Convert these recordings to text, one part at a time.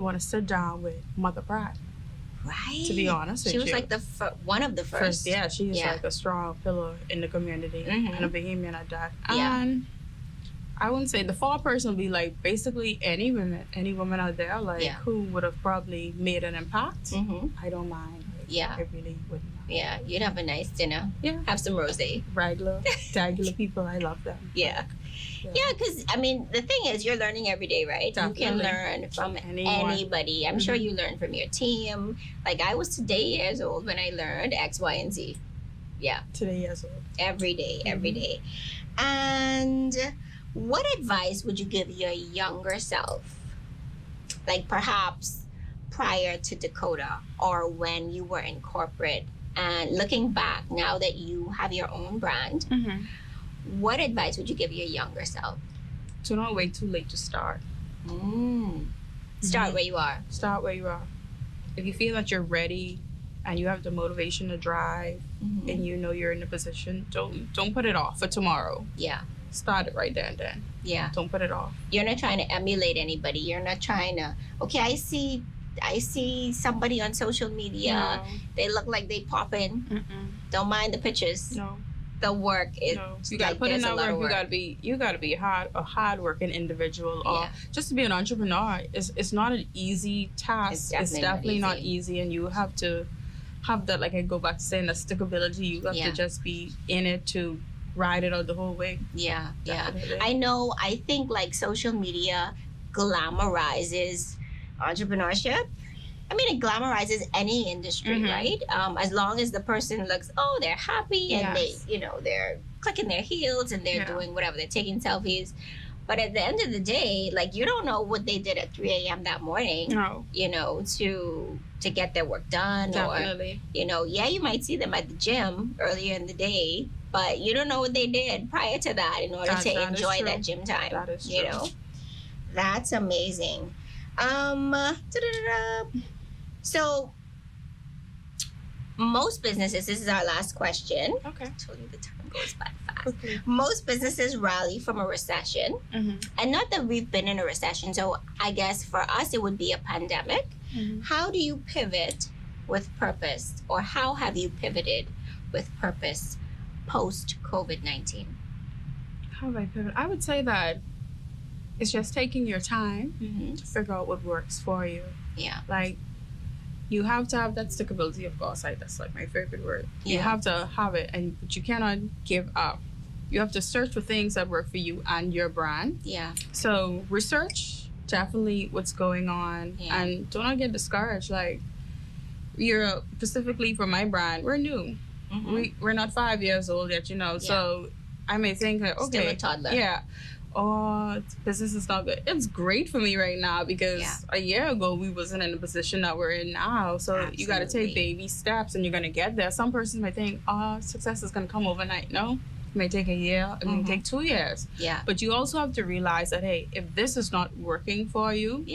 want to sit down with Mother Pratt. Right. To be honest with she you. was like one of the first. Yeah, she's like a strong pillar in the community and a Bahamian at that. Yeah. And I wouldn't say the fall person would be like basically any woman out there like who would have probably made an impact. I don't mind. Like, I really wouldn't mind. Yeah, you'd have a nice dinner. Yeah. Have some rosé. Regular people, I love them. Yeah. Yeah, because, I mean, the thing is, you're learning every day, right? Definitely. You can learn from anybody. I'm sure you learn from your team. Like, I was today years old when I learned X, Y, and Z. Yeah. Today years old. Every day, every day. And what advice would you give your younger self? Like, perhaps prior to Dakota or when you were in corporate and looking back now that you have your own brand, what advice would you give your younger self? To not wait too late to start. Start where you are. Start where you are. If you feel that you're ready and you have the motivation to drive and you know you're in a position, don't put it off for tomorrow. Yeah. Start it right there and then. Yeah. Don't put it off. You're not trying to emulate anybody. You're not trying to, okay, I see somebody on social media. No. They look like they popping. Don't mind the pictures. No. The work is you gotta put in that work. You gotta be a hard-working individual, or just to be an entrepreneur. It's not an easy task. It's definitely not easy, and you have to have that. Like I go back to saying, the stickability. You have to just be in it to ride it out the whole way. Yeah, definitely. I know. I think like social media glamorizes entrepreneurship. I mean, it glamorizes any industry, right? As long as the person looks, they're happy and they're clicking their heels and they're doing whatever, they're taking selfies. But at the end of the day, like, you don't know what they did at 3 a.m. that morning, to get their work done. Definitely. Or, you might see them at the gym earlier in the day, but you don't know what they did prior to that in order to enjoy that gym time. That is true. That's amazing. So, most businesses, this is our last question. Okay. I told you the time goes by fast. Okay. Most businesses rally from a recession. And not that we've been in a recession, so I guess for us it would be a pandemic. How do you pivot with purpose, or how have you pivoted with purpose post-COVID-19? How have I pivoted? I would say that it's just taking your time to figure out what works for you. Yeah. Like, you have to have that stickability, of course. That's like my favorite word. You have to have it, but you cannot give up. You have to search for things that work for you and your brand. Yeah. So research definitely what's going on, and do not get discouraged. Like, you're specifically for my brand, we're new. We're not 5 years old yet, So I may think that still a toddler. Yeah. Business is not good. It's great for me right now because a year ago we wasn't in the position that we're in now. So you got to take baby steps and you're going to get there. Some persons might think, success is going to come overnight. No, it may take a year. It may take 2 years. Yeah. But you also have to realize that, hey, if this is not working for you,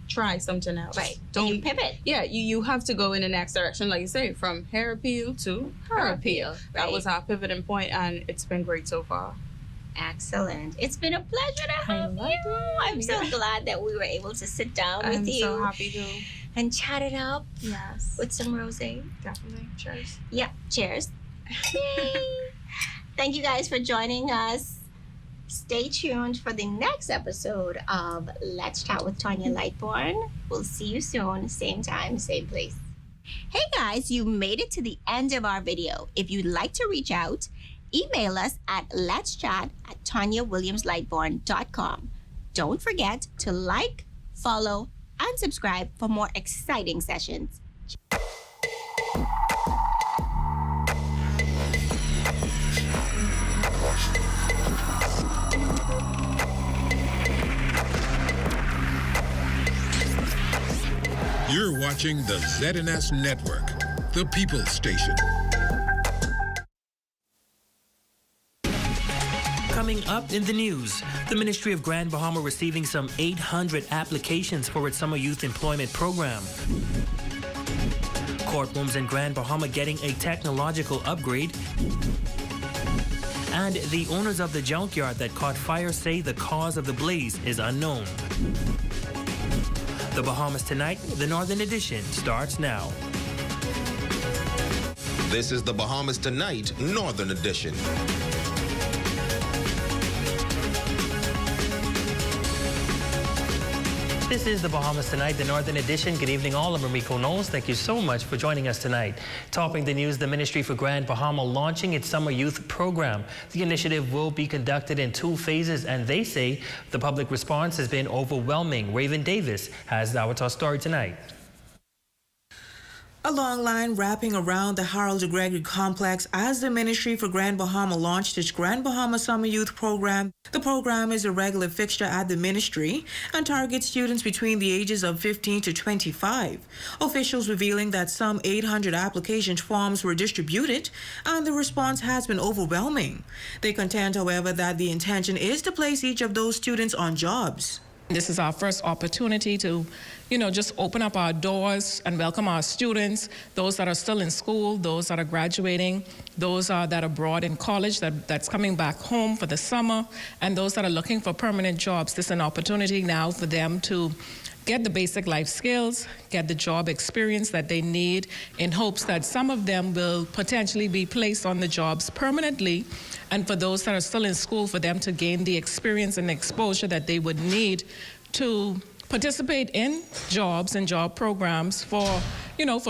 try something else. Right. Don't pivot. Yeah, you have to go in the next direction. Like you say, from hair appeal to her appeal. Right. That was our pivoting point, and it's been great so far. Excellent. It's been a pleasure to have you. I'm so glad that we were able to sit down with you. I'm so happy to. And chat it up. Yes. With some rosé. Definitely. Cheers. Yeah, cheers. Yay. Thank you guys for joining us. Stay tuned for the next episode of Let's Chat with Tanya Lightbourne. We'll see you soon. Same time, same place. Hey guys, you made it to the end of our video. If you'd like to reach out, email us at letschat@tanyawilliamslightbourne.com. Don't forget to like, follow, and subscribe for more exciting sessions. You're watching the ZNS Network, the People's Station. Coming up in the news, the Ministry of Grand Bahama receiving some 800 applications for its summer youth employment program. Courtrooms in Grand Bahama getting a technological upgrade. And the owners of the junkyard that caught fire say the cause of the blaze is unknown. The Bahamas Tonight, the Northern Edition, starts now. This is the Bahamas Tonight, Northern Edition. This is the Bahamas Tonight, the Northern Edition. Good evening, all. I'm Rico Knowles. Thank you so much for joining us tonight. Topping the news, the Ministry for Grand Bahama launching its summer youth program. The initiative will be conducted in 2 phases, and they say the public response has been overwhelming. Raven Davis has our top story tonight. A long line wrapping around the Harold de Gregory complex as the Ministry for Grand Bahama launched its Grand Bahama Summer Youth Program. The program is a regular fixture at the ministry and targets students between the ages of 15 to 25. Officials revealing that some 800 application forms were distributed and the response has been overwhelming. They contend, however, that the intention is to place each of those students on jobs. This is our first opportunity to, just open up our doors and welcome our students, those that are still in school, those that are graduating, those that are abroad in college, that's coming back home for the summer, and those that are looking for permanent jobs. This is an opportunity now for them to get the basic life skills, get the job experience that they need, in hopes that some of them will potentially be placed on the jobs permanently, and for those that are still in school, for them to gain the experience and exposure that they would need to participate in jobs and job programs for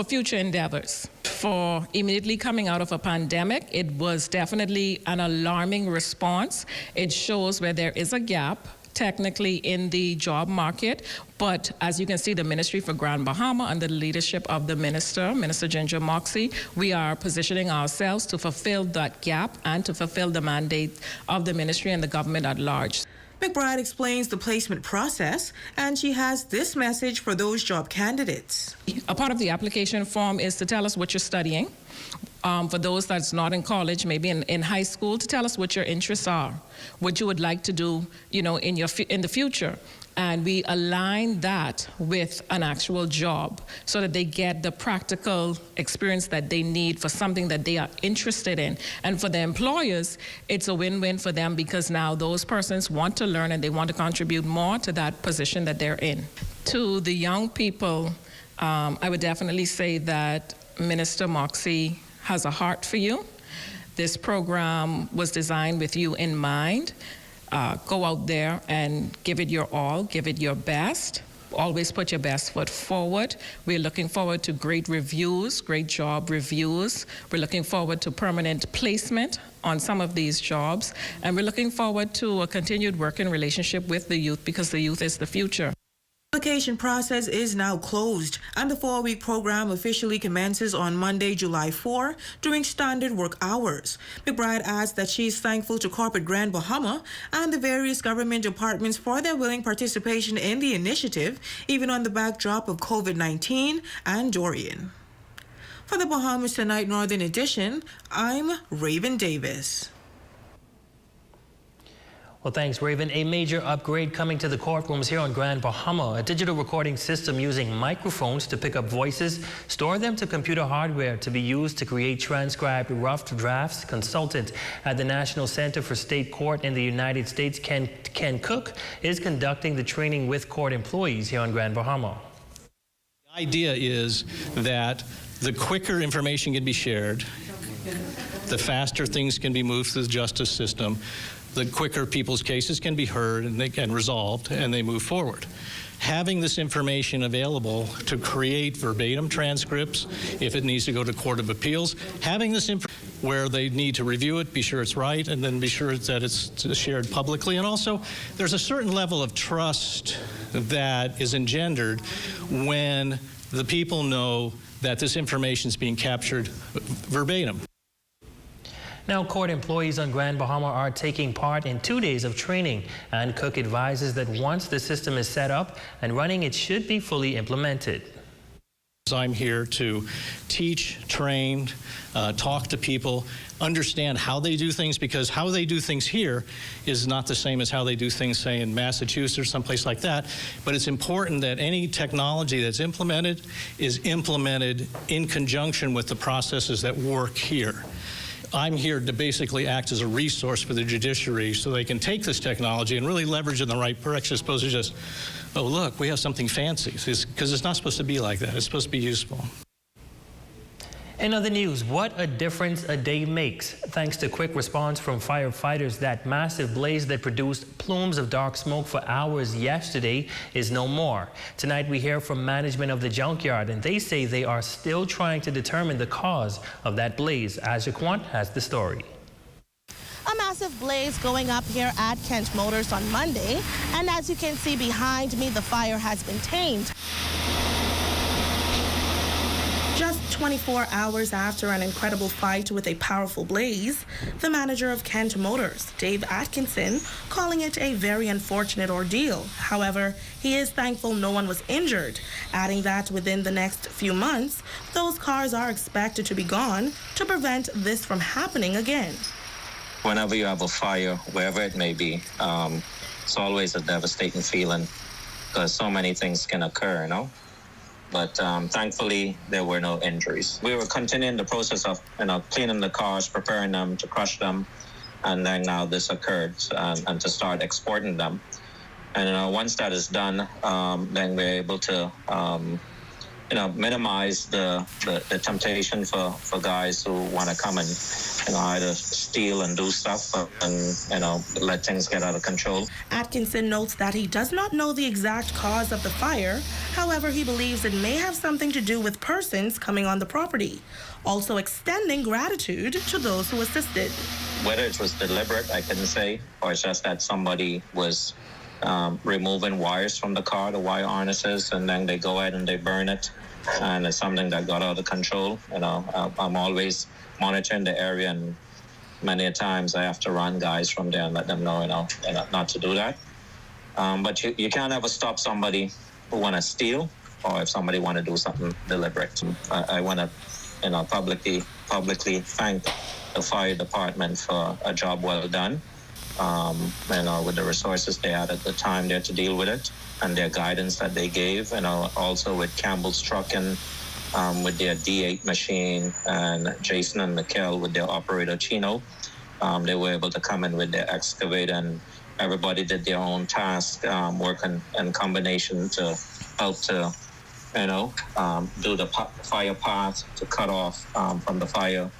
future endeavors. For immediately coming out of a pandemic, it was definitely an alarming response. It shows where there is a gap technically in the job market, but as you can see, the Ministry for Grand Bahama, under the leadership of the Minister Ginger Moxie, we are positioning ourselves to fulfill that gap and to fulfill the mandate of the ministry and the government at large. McBride explains the placement process, and she has this message for those job candidates. A part of the application form is to tell us what you're studying. For those that's not in college, maybe in high school, to tell us what your interests are, what you would like to do, in the future. And we align that with an actual job so that they get the practical experience that they need for something that they are interested in. And for the employers, it's a win-win for them because now those persons want to learn and they want to contribute more to that position that they're in. To the young people, I would definitely say that Minister Moxie has a heart for you. This program was designed with you in mind. Go out there and give it your all, give it your best. Always put your best foot forward. We're looking forward to great reviews, great job reviews. We're looking forward to permanent placement on some of these jobs. And we're looking forward to a continued working relationship with the youth because the youth is the future. The application process is now closed, and the 4-week program officially commences on Monday, July 4, during standard work hours. McBride adds that she is thankful to Corporate Grand Bahama and the various government departments for their willing participation in the initiative, even on the backdrop of COVID-19 and Dorian. For the Bahamas Tonight Northern Edition, I'm Raven Davis. Well, thanks, Raven. A major upgrade coming to the courtrooms here on Grand Bahama. A digital recording system using microphones to pick up voices, store them to computer hardware to be used to create transcribed rough drafts. Consultant at the National Center for State Court in the United States, Ken Cook, is conducting the training with court employees here on Grand Bahama. The idea is that the quicker information can be shared, the faster things can be moved through the justice system, the quicker people's cases can be heard and they can resolved and they move forward. Having this information available to create verbatim transcripts if it needs to go to Court of Appeals, having this where they need to review it, be sure it's right, and then be sure that it's shared publicly. And also, there's a certain level of trust that is engendered when the people know that this information is being captured verbatim. Now, court employees on Grand Bahama are taking part in 2 days of training, and Cook advises that once the system is set up and running, it should be fully implemented. I'm here to teach, train, talk to people, understand how they do things, because how they do things here is not the same as how they do things, say, in Massachusetts or someplace like that. But it's important that any technology that's implemented is implemented in conjunction with the processes that work here. I'm here to basically act as a resource for the judiciary so they can take this technology and really leverage it in the right direction as opposed to just oh, look, we have something fancy, because it's not supposed to be like that. It's supposed to be useful. In other news, what a difference a day makes. Thanks to quick response from firefighters, that massive blaze that produced plumes of dark smoke for hours yesterday is no more. Tonight we hear from management of the Junkyard, and they say they are still trying to determine the cause of that blaze. Azure Quant has the story. A massive blaze going up here at Kent Motors on Monday, and as you can see behind me, the fire has been tamed. Just 24 hours after an incredible fight with a powerful blaze, the manager of Kent Motors, Dave Atkinson, calling it a very unfortunate ordeal. However, he is thankful no one was injured, adding that within the next few months, those cars are expected to be gone to prevent this from happening again. Whenever you have a fire, wherever it may be, it's always a devastating feeling because so many things can occur, you know? But thankfully, there were no injuries. We were continuing the process of, cleaning the cars, preparing them to crush them, and then now this occurred, and to start exporting them. And once that is done, then we're able to, minimize the temptation for guys who want to come and, either steal and do stuff and, let things get out of control. Atkinson notes that he does not know the exact cause of the fire. However, he believes it may have something to do with persons coming on the property, also extending gratitude to those who assisted. Whether it was deliberate, I couldn't say, or it's just that somebody was removing wires from the car, the wire harnesses, and then they go ahead and they burn it, and it's something that got out of control. I'm always monitoring the area, and many a times I have to run guys from there and let them know, not to do that. But you can't ever stop somebody who want to steal, or if somebody want to do something deliberate. I want to, publicly thank the fire department for a job well done. With the resources they had at the time there to deal with it, and their guidance that they gave, also with Campbell's Trucking, with their D8 machine, and Jason and Mikkel with their operator Chino. They were able to come in with their excavator, and everybody did their own task, working in combination to help to, do the fire path to cut off from the fire,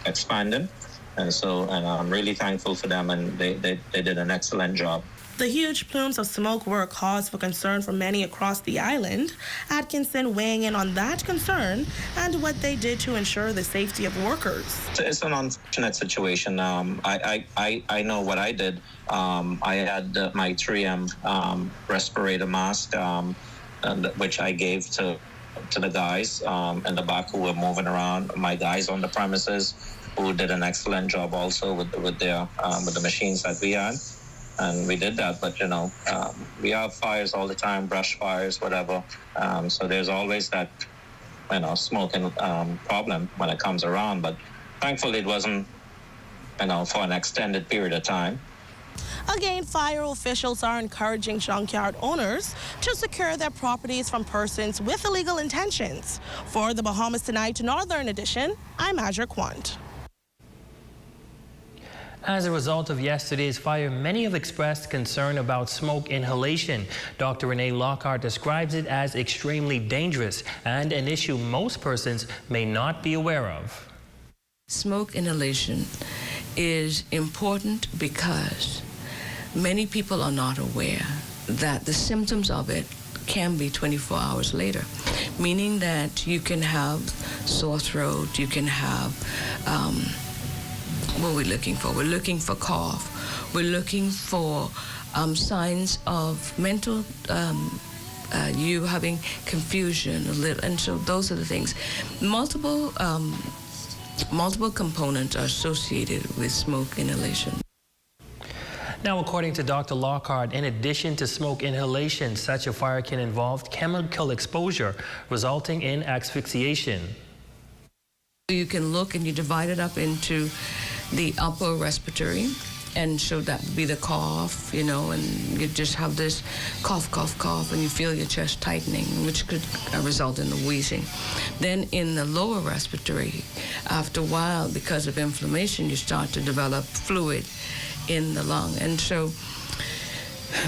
expanding. And I'm really thankful for them, and they did an excellent job. The huge plumes of smoke were a cause for concern for many across the island. Atkinson weighing in on that concern and what they did to ensure the safety of workers. It's an unfortunate situation. I know what I did. I had my 3M respirator mask, which I gave to the guys in the back who were moving around. My guys on the premises, who did an excellent job also with the machines that we had, and we did that. But we have fires all the time, brush fires, whatever. So there's always that smoking problem when it comes around. But thankfully, it wasn't for an extended period of time. Again, fire officials are encouraging junkyard owners to secure their properties from persons with illegal intentions. For the Bahamas Tonight Northern Edition, I'm Azure Quant. As a result of yesterday's fire, many have expressed concern about smoke inhalation. Dr. Renee Lockhart describes it as extremely dangerous and an issue most persons may not be aware of. Smoke inhalation is important because many people are not aware that the symptoms of it can be 24 hours later, meaning that you can have sore throat, you can have what we're looking for. We're looking for cough. We're looking for signs of mental, you having confusion a little, and so those are the things. Multiple components are associated with smoke inhalation. Now, according to Dr. Lockhart, in addition to smoke inhalation, such a fire can involve chemical exposure, resulting in asphyxiation. You can look and you divide it up into the upper respiratory, and so that would be the cough, and you just have this cough, cough, cough, and you feel your chest tightening, which could result in the wheezing. Then in the lower respiratory, after a while, because of inflammation, you start to develop fluid in the lung. And so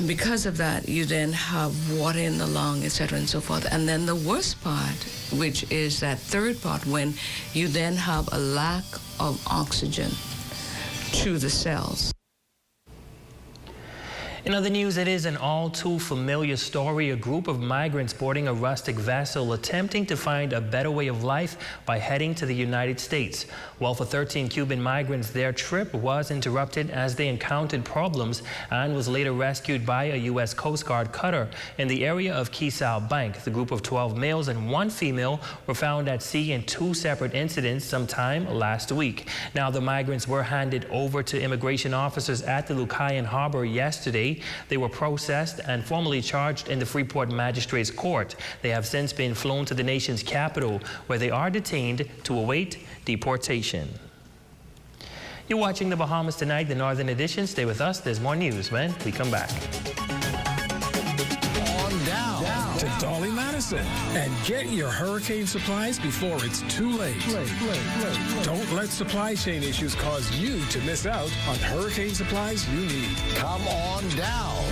because of that, you then have water in the lung, etc., and so forth. And then the worst part, which is that third part, when you then have a lack of oxygen to the cells. In other news, it is an all too familiar story. A group of migrants boarding a rustic vessel attempting to find a better way of life by heading to the United States. Well, for 13 Cuban migrants, their trip was interrupted as they encountered problems and was later rescued by a U.S. Coast Guard cutter in the area of Quezal Bank. The group of 12 males and 1 female were found at sea in 2 separate incidents sometime last week. Now, the migrants were handed over to immigration officers at the Lucayan Harbor yesterday. They were processed and formally charged in the Freeport Magistrates Court. They have since been flown to the nation's capital, where they are detained to await deportation. You're watching The Bahamas Tonight, the Northern Edition. Stay with us. There's more news when we come back. On down to Dolly Madison and get your hurricane supplies before it's too late. Don't let supply chain issues cause you to miss out on hurricane supplies you need. Come on down.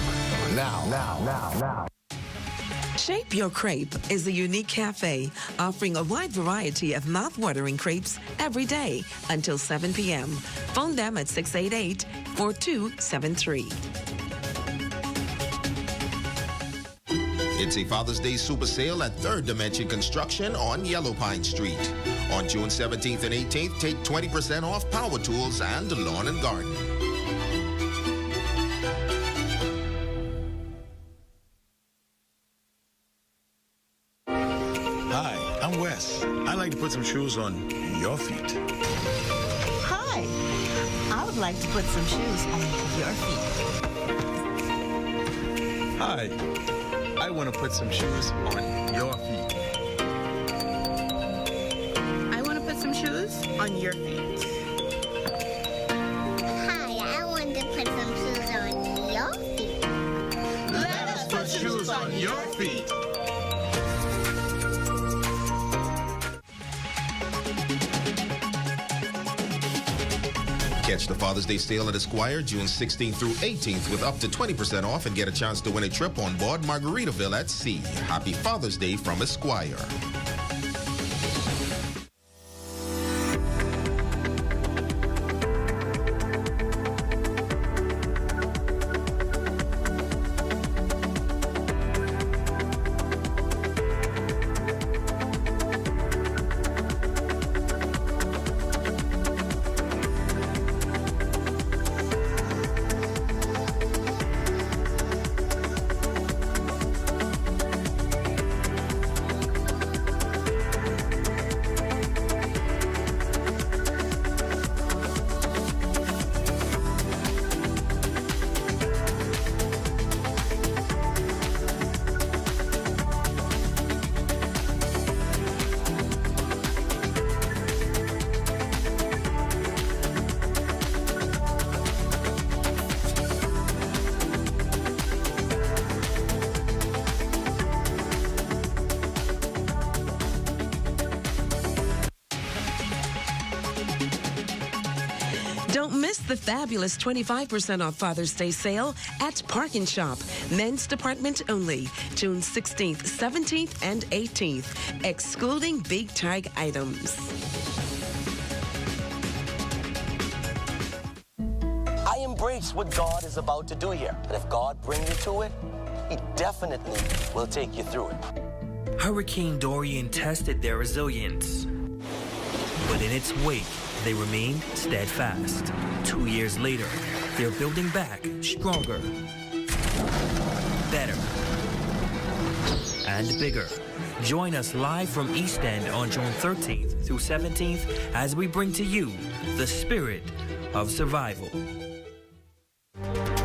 Now. Shape Your Crepe is a unique cafe offering a wide variety of mouth-watering crepes every day until 7 p.m. Phone them at 688-4273. It's a Father's Day super sale at Third Dimension Construction on Yellow Pine Street. On June 17th and 18th, take 20% off power tools and lawn and garden. Hi, I'm Wes. I'd like to put some shoes on your feet. Hi, I would like to put some shoes on your feet. Hi, I want to put some shoes on your feet. I want to put some shoes on your feet. Hi, I want to put some shoes on your feet. Let us put shoes on your feet. Catch the Father's Day sale at Esquire June 16th through 18th with up to 20% off and get a chance to win a trip on board Margaritaville at sea. Happy Father's Day from Esquire. Don't miss the fabulous 25% off Father's Day sale at Park & Shop. Men's department only. June 16th, 17th, and 18th. Excluding big tag items. I embrace what God is about to do here. But if God brings you to it, He definitely will take you through it. Hurricane Dorian tested their resilience, but in its wake, they remained steadfast. 2 years later, they're building back stronger, better, and bigger. Join us live from East End on June 13th through 17th as we bring to you the spirit of survival.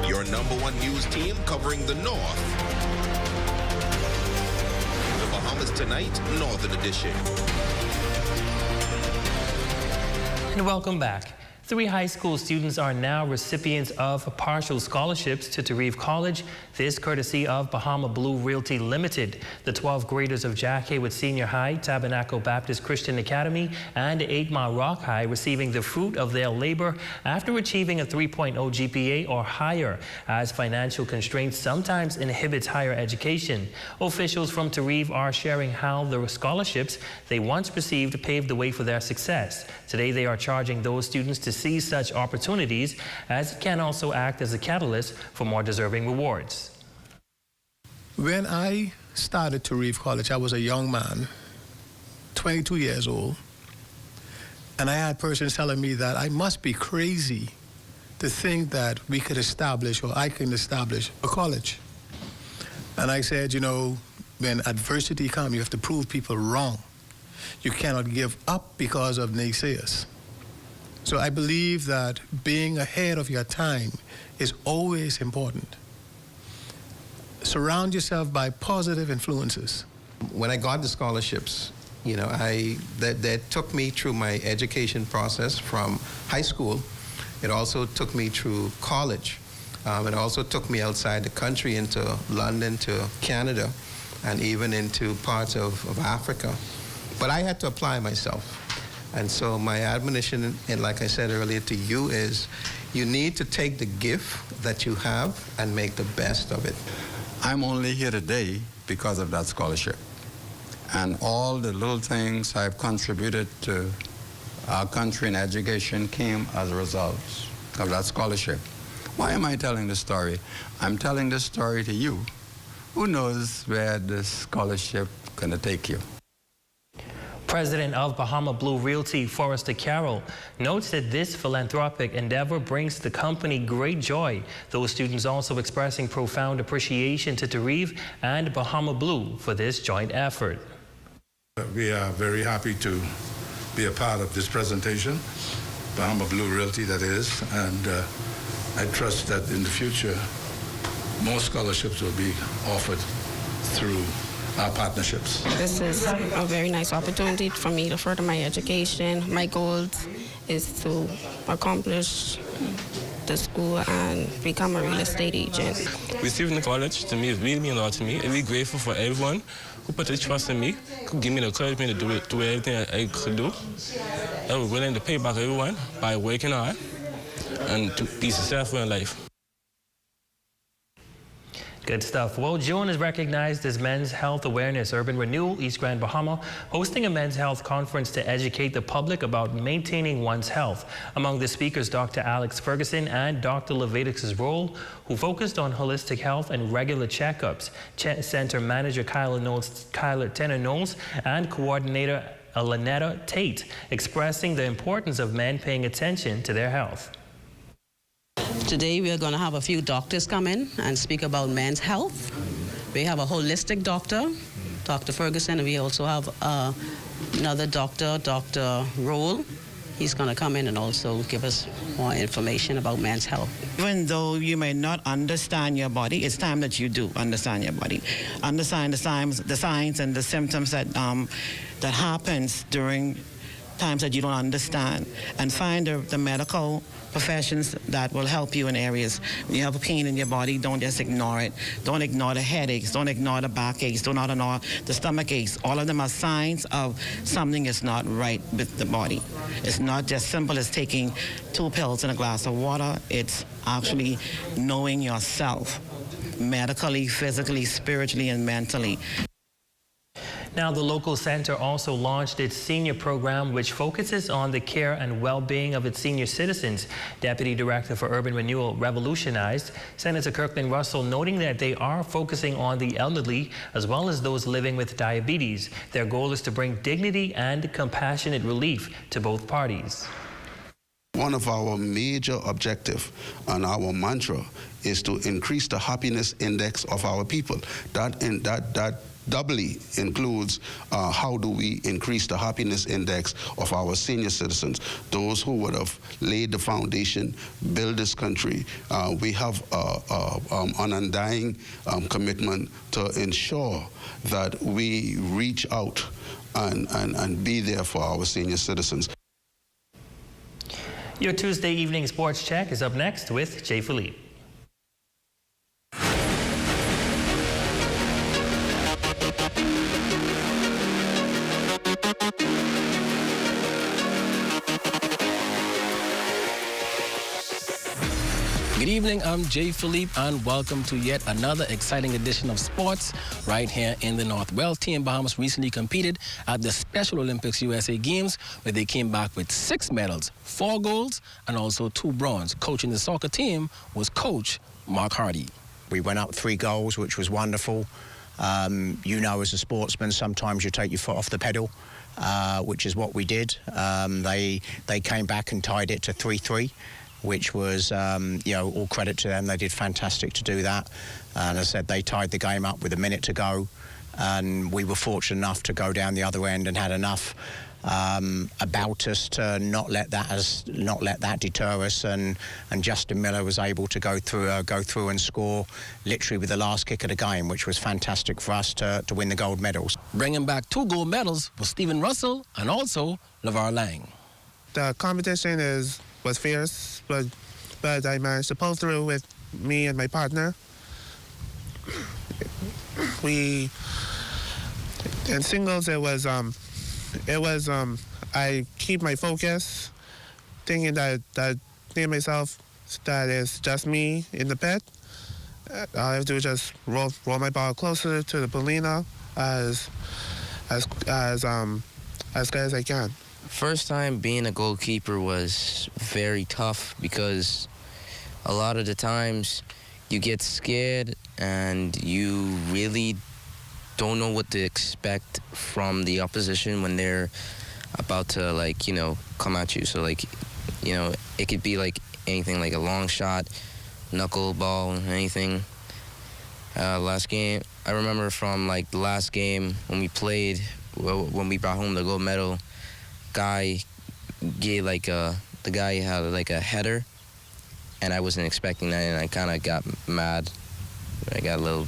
Your #1 news team covering the North. The Bahamas Tonight, Northern Edition. And welcome back. 3 high school students are now recipients of partial scholarships to Tarif College, this courtesy of Bahama Blue Realty Limited. The 12th graders of Jack Haywood Senior High, Tabernacle Baptist Christian Academy, and 8 Mile Rock High receiving the fruit of their labor after achieving a 3.0 GPA or higher, as financial constraints sometimes inhibits higher education. Officials from Tarif are sharing how the scholarships they once received paved the way for their success. Today they are charging those students to seize such opportunities, as it can also act as a catalyst for more deserving rewards. When I started Tarif College, I was a young man, 22 years old, and I had persons telling me that I must be crazy to think that we could establish, or I can establish, a college. And I said, you know, when adversity comes, you have to prove people wrong. You cannot give up because of naysayers. So I believe that being ahead of your time is always important. Surround yourself by positive influences. When I got the scholarships, you know, that took me through my education process from high school. It also took me through college. It also took me outside the country into London, to Canada, and even into parts of Africa. But I had to apply myself. And so my admonition, and like I said earlier to you, is you need to take the gift that you have and make the best of it. I'm only here today because of that scholarship. And all the little things I've contributed to our country in education came as a result of that scholarship. Why am I telling this story? I'm telling this story to you. Who knows where this scholarship is going to take you? President of Bahama Blue Realty, Forrester Carroll, notes that this philanthropic endeavor brings the company great joy. Those students also expressing profound appreciation to Tarif and Bahama Blue for this joint effort. We are very happy to be a part of this presentation, Bahama Blue Realty that is, and I trust that in the future more scholarships will be offered through our partnerships. This is a very nice opportunity for me to further my education. My goal is to accomplish the school and become a real estate agent. Receiving the college, to me, is really mean a lot to me. I'm really grateful for everyone who put their trust in me, who give me the encouragement to do everything I could do. I was willing to pay back everyone by working hard and to be successful in life. Good stuff. Well, June is recognized as Men's Health Awareness. Urban Renewal, East Grand Bahama, hosting a men's health conference to educate the public about maintaining one's health. Among the speakers, Dr. Alex Ferguson and Dr. Leviticus Roll, who focused on holistic health and regular checkups. Center Manager Kyler Tanner Knowles and Coordinator Lynetta Tate, expressing the importance of men paying attention to their health. Today we are going to have a few doctors come in and speak about men's health. We have a holistic doctor, Dr. Ferguson, and we also have another doctor, Dr. Roll. He's going to come in and also give us more information about men's health. Even though you may not understand your body, it's time that you do understand your body. Understand the signs and the symptoms that happens during times that you don't understand, and find the medical professions that will help you in areas. When you have a pain in your body, don't just ignore it. Don't ignore the headaches. Don't ignore the backaches. Don't ignore the stomach aches. All of them are signs of something is not right with the body. It's not just simple as taking 2 pills and a glass of water. It's actually knowing yourself medically, physically, spiritually, and mentally. Now, the local center also launched its senior program, which focuses on the care and well-being of its senior citizens. Deputy Director for Urban Renewal revolutionized Senator Kirkland Russell, noting that they are focusing on the elderly as well as those living with diabetes. Their goal is to bring dignity and compassionate relief to both parties. One of our major objectives and our mantra is to increase the happiness index of our people. That doubly includes how do we increase the happiness index of our senior citizens, those who would have laid the foundation, built this country. We have an undying commitment to ensure that we reach out and be there for our senior citizens. Your Tuesday evening sports check is up next with Jay Philippe. Good evening, I'm Jay Philippe, and welcome to yet another exciting edition of sports right here in the North. Well, Team Bahamas recently competed at the Special Olympics USA Games, where they came back with 6 medals, 4 golds, and also 2 bronze. Coaching the soccer team was Coach Mark Hardy. We went up 3 goals, which was wonderful. You know, as a sportsman, sometimes you take your foot off the pedal, which is what we did. They came back and tied it to 3-3. Which was, all credit to them. They did fantastic to do that. And as I said, they tied the game up with a minute to go. And we were fortunate enough to go down the other end and had enough about us to not let that deter us. And Justin Miller was able to go through and score literally with the last kick of the game, which was fantastic for us to win the gold medals. Bringing back 2 gold medals was Stephen Russell and also LeVar Lang. The competition was fierce, but I managed to pull through with me and my partner. In singles I keep my focus, thinking that myself that it's just me in the pit. I have to just roll my ball closer to the Polina as good as I can. First time being a goalkeeper was very tough because a lot of the times you get scared and you really don't know what to expect from the opposition when they're about to come at you. So it could be like anything, like a long shot, knuckleball, anything. Last game, I remember from the last game when we played, when we brought home the gold medal, guy gave the guy had a header, and I wasn't expecting that, and I kind of got mad. I got a little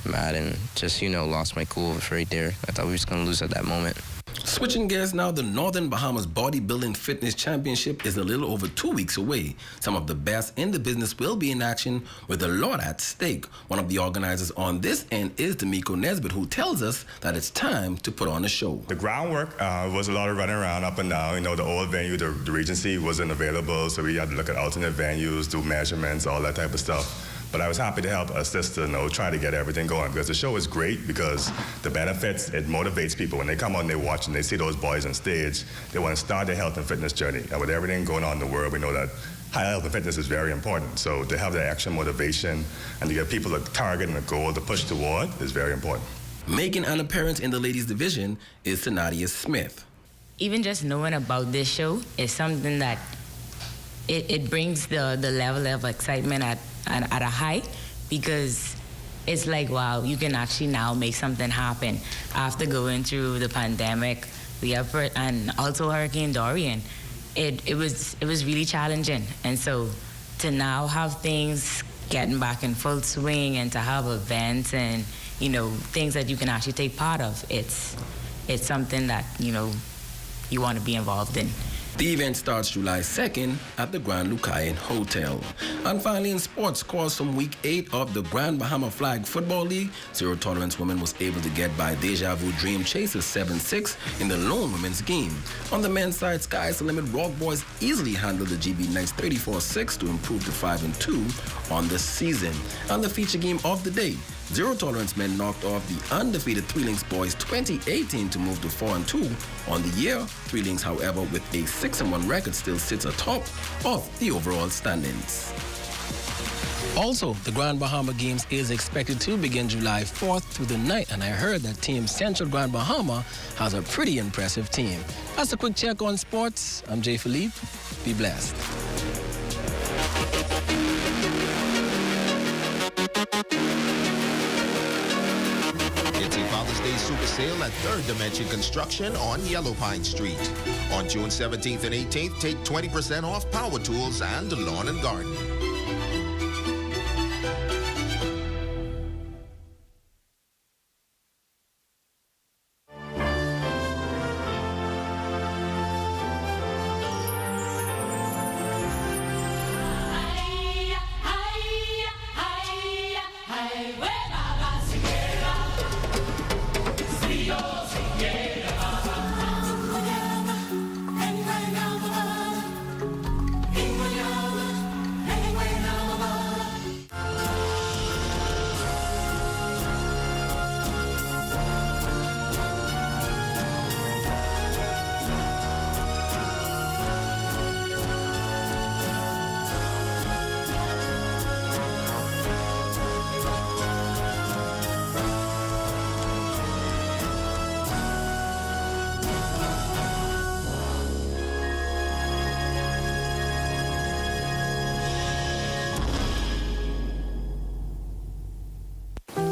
mad and just lost my cool right there. I thought we was gonna lose at that moment. Switching gears now, the Northern Bahamas Bodybuilding Fitness Championship is a little over 2 weeks away. Some of the best in the business will be in action with a lot at stake. One of the organizers on this end is D'Amico Nesbitt, who tells us that it's time to put on a show. The groundwork was a lot of running around up and down. The old venue, the Regency, wasn't available, so we had to look at alternate venues, do measurements, all that type of stuff. But I was happy to help assist to try to get everything going, because the show is great because the benefits, it motivates people. When they come out and they watch and they see those boys on stage, they want to start their health and fitness journey. And with everything going on in the world, we know that high health and fitness is very important. So to have that extra motivation and to give people a target and a goal to push toward is very important. Making an appearance in the ladies division is Sanadia Smith. Even just knowing about this show is something that it brings the level of excitement at a high, because it's like, wow, you can actually now make something happen after going through the pandemic, and also Hurricane Dorian. It was really challenging, and so to now have things getting back in full swing and to have events and things that you can actually take part of, it's something that you want to be involved in. The event starts July 2nd at the Grand Lucayan Hotel. And finally, in sports, scores from Week 8 of the Grand Bahama Flag Football League, Zero Tolerance Women was able to get by Deja Vu Dream Chasers 7-6 in the lone women's game. On the men's side, Sky's the Limit Rock Boys easily handled the GB Knights 34-6 to improve to 5-2 on the season. And the feature game of the day, Zero Tolerance men knocked off the undefeated Three Links boys 2018 to move to 4-2 on the year. Three Links, however, with a 6-1 record, still sits atop of the overall standings. Also, the Grand Bahama Games is expected to begin July 4th through the 9th, and I heard that Team Central Grand Bahama has a pretty impressive team. That's a quick check on sports. I'm Jay Philippe. Be blessed. It's a Father's Day super sale at Third Dimension Construction on Yellow Pine Street. On June 17th and 18th, take 20% off power tools and lawn and garden.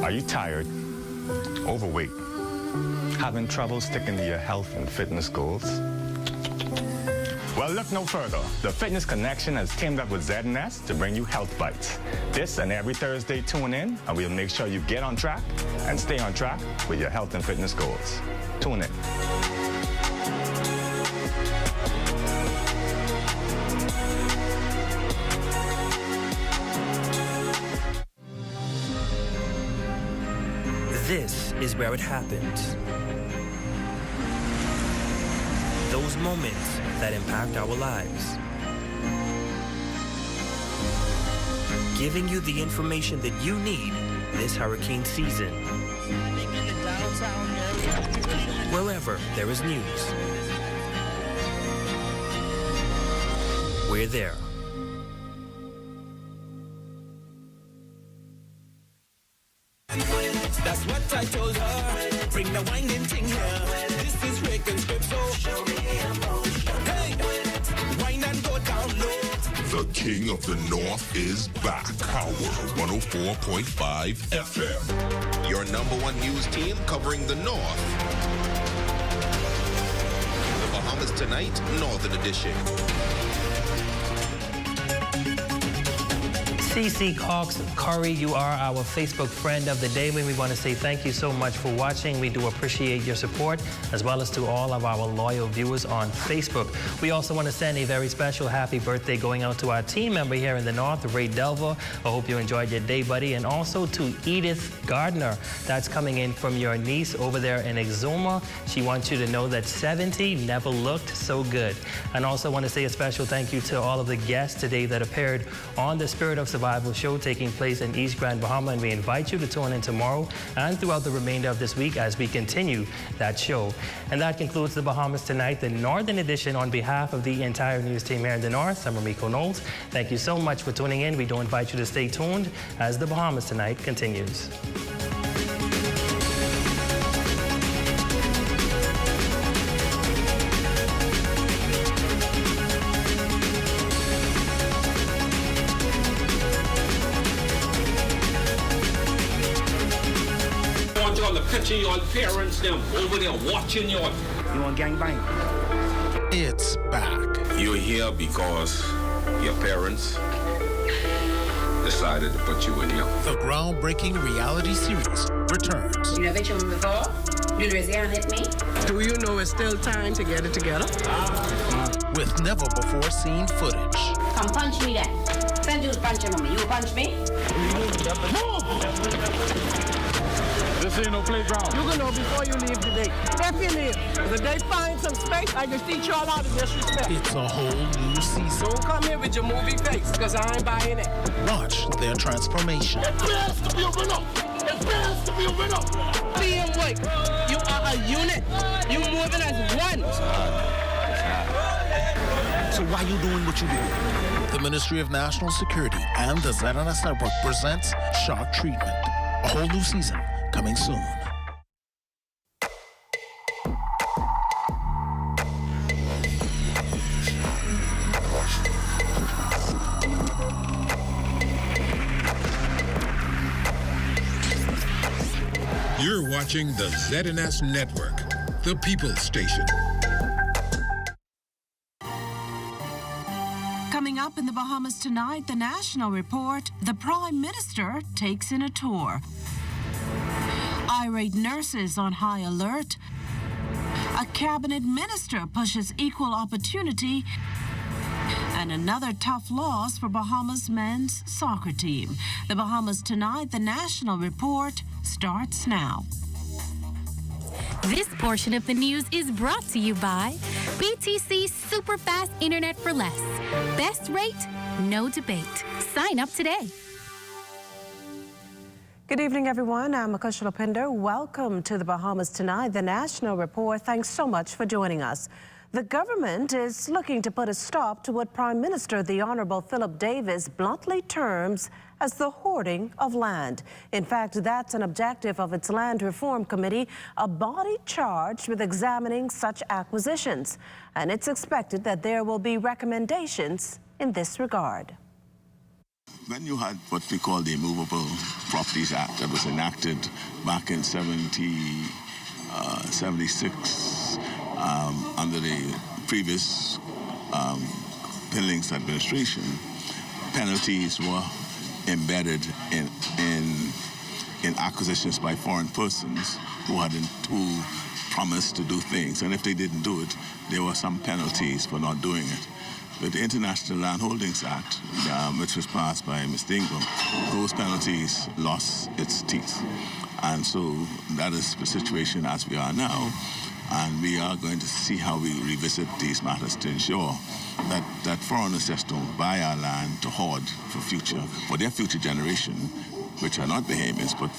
Are you tired, overweight, having trouble sticking to your health and fitness goals? Well, look no further. The Fitness Connection has teamed up with Z&S to bring you Health Bites. This and every Thursday, tune in, and we'll make sure you get on track and stay on track with your health and fitness goals. Tune in. This is where it happens. Those moments that impact our lives. Giving you the information that you need this hurricane season. Wherever there is news, we're there. That's what I told her. Bring the winding thing here. This is Rick and Script, so show me emotion. Hey, wind and go down low. The King of the North is back. Power 104.5 FM. Your #1 news team covering the North. The Bahamas Tonight, Northern Edition. CC Cox Curry, you are our Facebook friend of the day. We want to say thank you so much for watching. We do appreciate your support, as well as to all of our loyal viewers on Facebook. We also want to send a very special happy birthday going out to our team member here in the North, Ray Delva. I hope you enjoyed your day, buddy. And also to Edith Gardner. That's coming in from your niece over there in Exuma. She wants you to know that 70 never looked so good. And also want to say a special thank you to all of the guests today that appeared on the Spirit of Survival show taking place in East Grand Bahama, and we invite you to tune in tomorrow and throughout the remainder of this week as we continue that show. And that concludes the Bahamas Tonight, the Northern Edition. On behalf of the entire news team here in the North, I'm Ramiko Knowles. Thank you so much for tuning in. We do invite you to stay tuned as the Bahamas Tonight continues. Picture your parents them over there watching you. You want gangbang? It's back. You're here because your parents decided to put you in here. The groundbreaking reality series returns. You never hit me before? You raise your hand hit me? Do you know it's still time to get it together? With never before seen footage. Come punch me then. Send you punch me. You punch me? This ain't no playground. You can know before you leave today. Step in here. If they find some space, I can teach you all how to disrespect. It's a whole new season. Don't come here with your movie face, because I ain't buying it. Watch their transformation. It bears to be a winner. It bears to be a winner. Teamwork. You are a unit. You moving as one. So why you doing what you do? The Ministry of National Security and the Z&S Network presents Shark Treatment. A whole new season coming soon. You're watching the Z&S Network, the People's Station. Coming up in the Bahamas tonight, the National Report, the Prime Minister takes in a tour. Irate nurses on high alert. A cabinet minister pushes equal opportunity. And another tough loss for Bahamas men's soccer team. The Bahamas tonight, the National Report starts now. This portion of the news is brought to you by BTC Superfast Internet for Less. Best rate, no debate. Sign up today. Good evening, everyone. I'm Akusha Lopinder. Welcome to the Bahamas Tonight, the National Report. Thanks so much for joining us. The government is looking to put a stop to what Prime Minister the Honorable Philip Davis bluntly terms as the hoarding of land. In fact, that's an objective of its Land Reform Committee, a body charged with examining such acquisitions. And it's expected that there will be recommendations in this regard. When you had what we call the Immovable Properties Act that was enacted back in 76 under the previous Billings administration, penalties were embedded in acquisitions by foreign persons who promised to do things, and if they didn't do it, there were some penalties for not doing it. With the International Land Holdings Act, which was passed by Mr. Ingram, those penalties lost its teeth. And so that is the situation as we are now. And we are going to see how we revisit these matters to ensure that foreigners just don't buy our land to hoard for their future generation, which are not Bahamians, but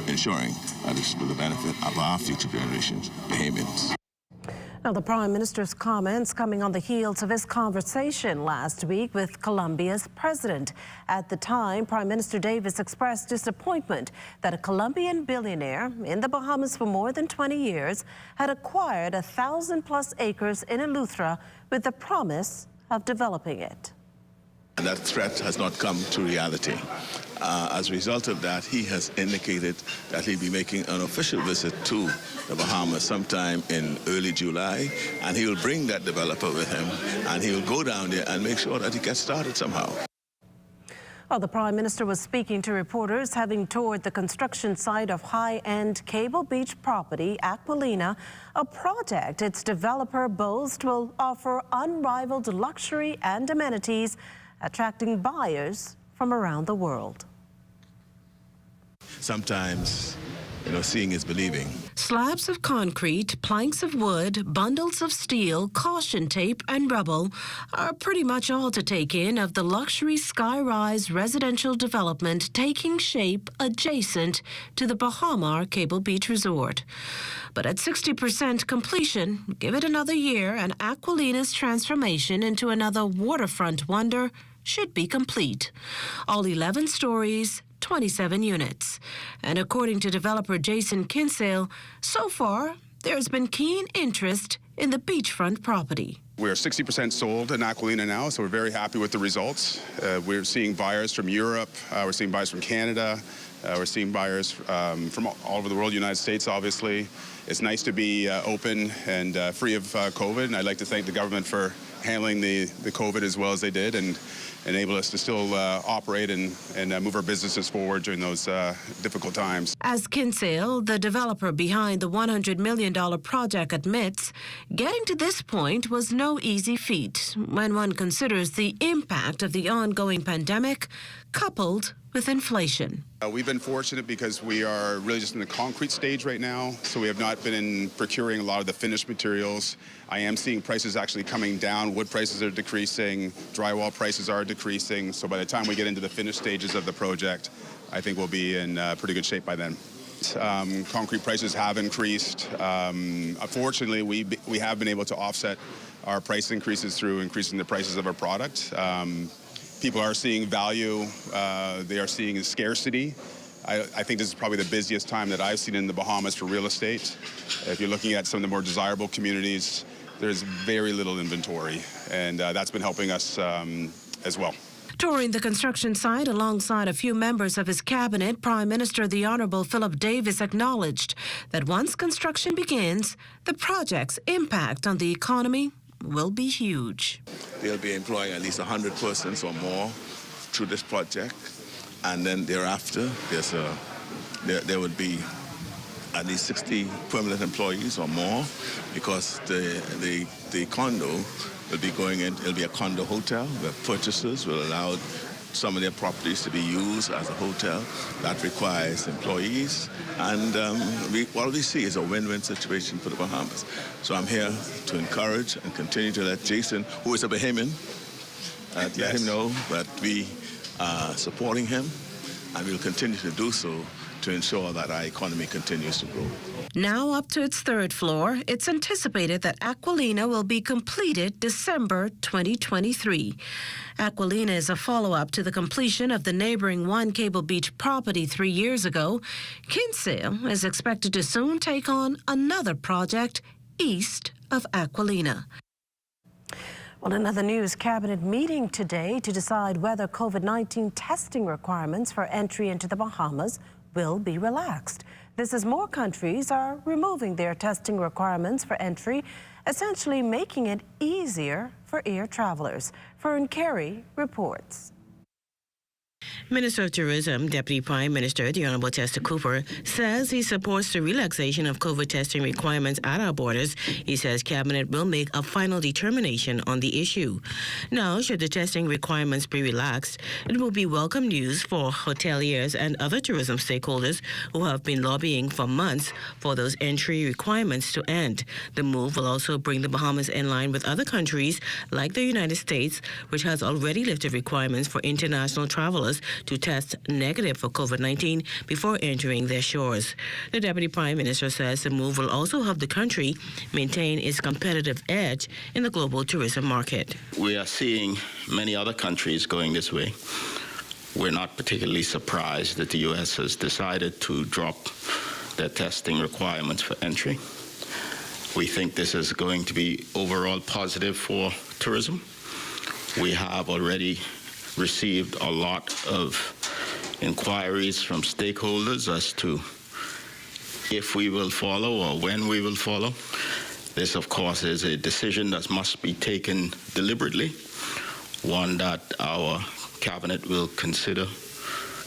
ensuring that it's for the benefit of our future generations, Bahamians. Now, the Prime Minister's comments coming on the heels of his conversation last week with Colombia's president. At the time, Prime Minister Davis expressed disappointment that a Colombian billionaire in the Bahamas for more than 20 years had acquired 1,000+ acres in Eleuthera with the promise of developing it. And that threat has not come to reality. As a result of that, he has indicated that he'll be making an official visit to the Bahamas sometime in early July, and he will bring that developer with him, and he will go down there and make sure that he gets started somehow. Well, the Prime Minister was speaking to reporters having toured the construction site of high-end Cable Beach property, Aquilina, a project its developer boasts will offer unrivaled luxury and amenities, attracting buyers from around the world. Sometimes, seeing is believing. Slabs of concrete, planks of wood, bundles of steel, caution tape and rubble are pretty much all to take in of the luxury sky-rise residential development taking shape adjacent to the Bahamar Cable Beach Resort. But at 60% completion, give it another year and Aquilina's transformation into another waterfront wonder should be complete. All 11 stories, 27 units. And according to developer Jason Kinsale, so far there's been keen interest in the beachfront property. We're 60% sold in Aquilina now, so we're very happy with the results. We're seeing buyers from Europe, we're seeing buyers from Canada, we're seeing buyers from all over the world, United States obviously. It's nice to be open and free of COVID, and I'd like to thank the government for handling the COVID as well as they did and enable us to still operate and move our businesses forward during those difficult times. As Kinsale, the developer behind the $100 million project, admits, getting to this point was no easy feat when one considers the impact of the ongoing pandemic coupled with inflation. We've been fortunate because we are really just in the concrete stage right now, so we have not been in procuring a lot of the finished materials. I am seeing prices actually coming down. Wood prices are decreasing, drywall prices are decreasing, so by the time we get into the finished stages of the project, I think we'll be in pretty good shape by then. Concrete prices have increased. Unfortunately, we have been able to offset our price increases through increasing the prices of our product. People are seeing value, they are seeing scarcity. I think this is probably the busiest time that I've seen in the Bahamas for real estate. If you're looking at some of the more desirable communities, there's very little inventory, and that's been helping us as well. Touring the construction site alongside a few members of his cabinet, Prime Minister the Honorable Philip Davis acknowledged that once construction begins, the project's impact on the economy will be huge. They'll be employing at least 100 persons or more through this project, and then thereafter there would be at least 60 permanent employees or more, because the condo will be going in. It'll be a condo hotel where purchasers will allow some of their properties to be used as a hotel. That requires employees, and what we see is a win-win situation for the Bahamas. So I'm here to encourage and continue to let Jason, who is a Bahamian, let him know that we are supporting him, and we'll continue to do so to ensure that our economy continues to grow. Now up to its third floor, it's anticipated that Aquilina will be completed December 2023. Aquilina is a follow-up to the completion of the neighboring One Cable Beach property 3 years ago. Kinsale is expected to soon take on another project east of Aquilina. Well, in other news, Cabinet meeting today to decide whether COVID-19 testing requirements for entry into the Bahamas will be relaxed. This as more countries are removing their testing requirements for entry, essentially making it easier for air travelers. Fern Carey reports. Minister of Tourism, Deputy Prime Minister, the Honorable Chester Cooper, says he supports the relaxation of COVID testing requirements at our borders. He says Cabinet will make a final determination on the issue. Now, should the testing requirements be relaxed, it will be welcome news for hoteliers and other tourism stakeholders who have been lobbying for months for those entry requirements to end. The move will also bring the Bahamas in line with other countries like the United States, which has already lifted requirements for international travelers to test negative for COVID-19 before entering their shores. The Deputy Prime Minister says the move will also help the country maintain its competitive edge in the global tourism market. We are seeing many other countries going this way. We're not particularly surprised that the U.S. has decided to drop their testing requirements for entry. We think this is going to be overall positive for tourism. We have already received a lot of inquiries from stakeholders as to if we will follow or when we will follow. This, of course, is a decision that must be taken deliberately, one that our Cabinet will consider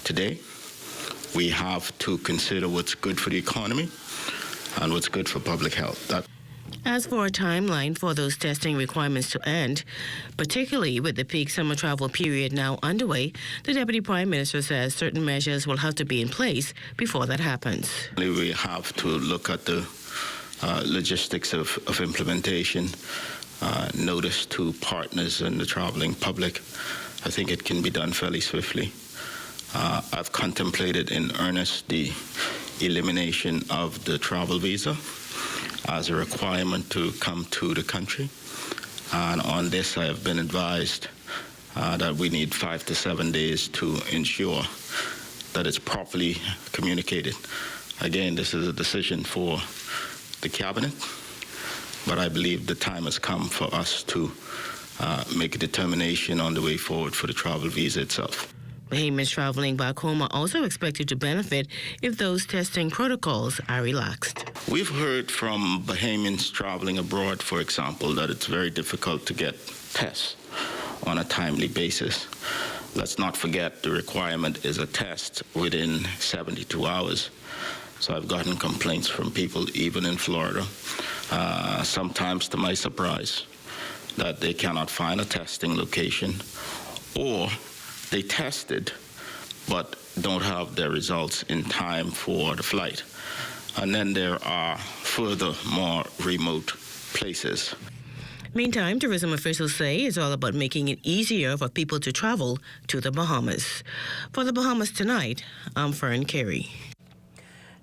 today. We have to consider what's good for the economy and what's good for public health. As for a timeline for those testing requirements to end, particularly with the peak summer travel period now underway, the Deputy Prime Minister says certain measures will have to be in place before that happens. We have to look at the logistics of implementation, notice to partners and the traveling public. I think it can be done fairly swiftly. I've contemplated in earnest the elimination of the travel visa as a requirement to come to the country. And on this, I have been advised that we need 5 to 7 days to ensure that it's properly communicated. Again, this is a decision for the Cabinet, but I believe the time has come for us to make a determination on the way forward for the travel visa itself. Bahamians traveling back home are also expected to benefit if those testing protocols are relaxed. We've heard from Bahamians traveling abroad, for example, that it's very difficult to get tests on a timely basis. Let's not forget the requirement is a test within 72 hours. So I've gotten complaints from people, even in Florida, sometimes to my surprise, that they cannot find a testing location, or they tested but don't have their results in time for the flight. And then there are further more remote places. Meantime, tourism officials say it's all about making it easier for people to travel to the Bahamas. For the Bahamas Tonight, I'm Fern Carey.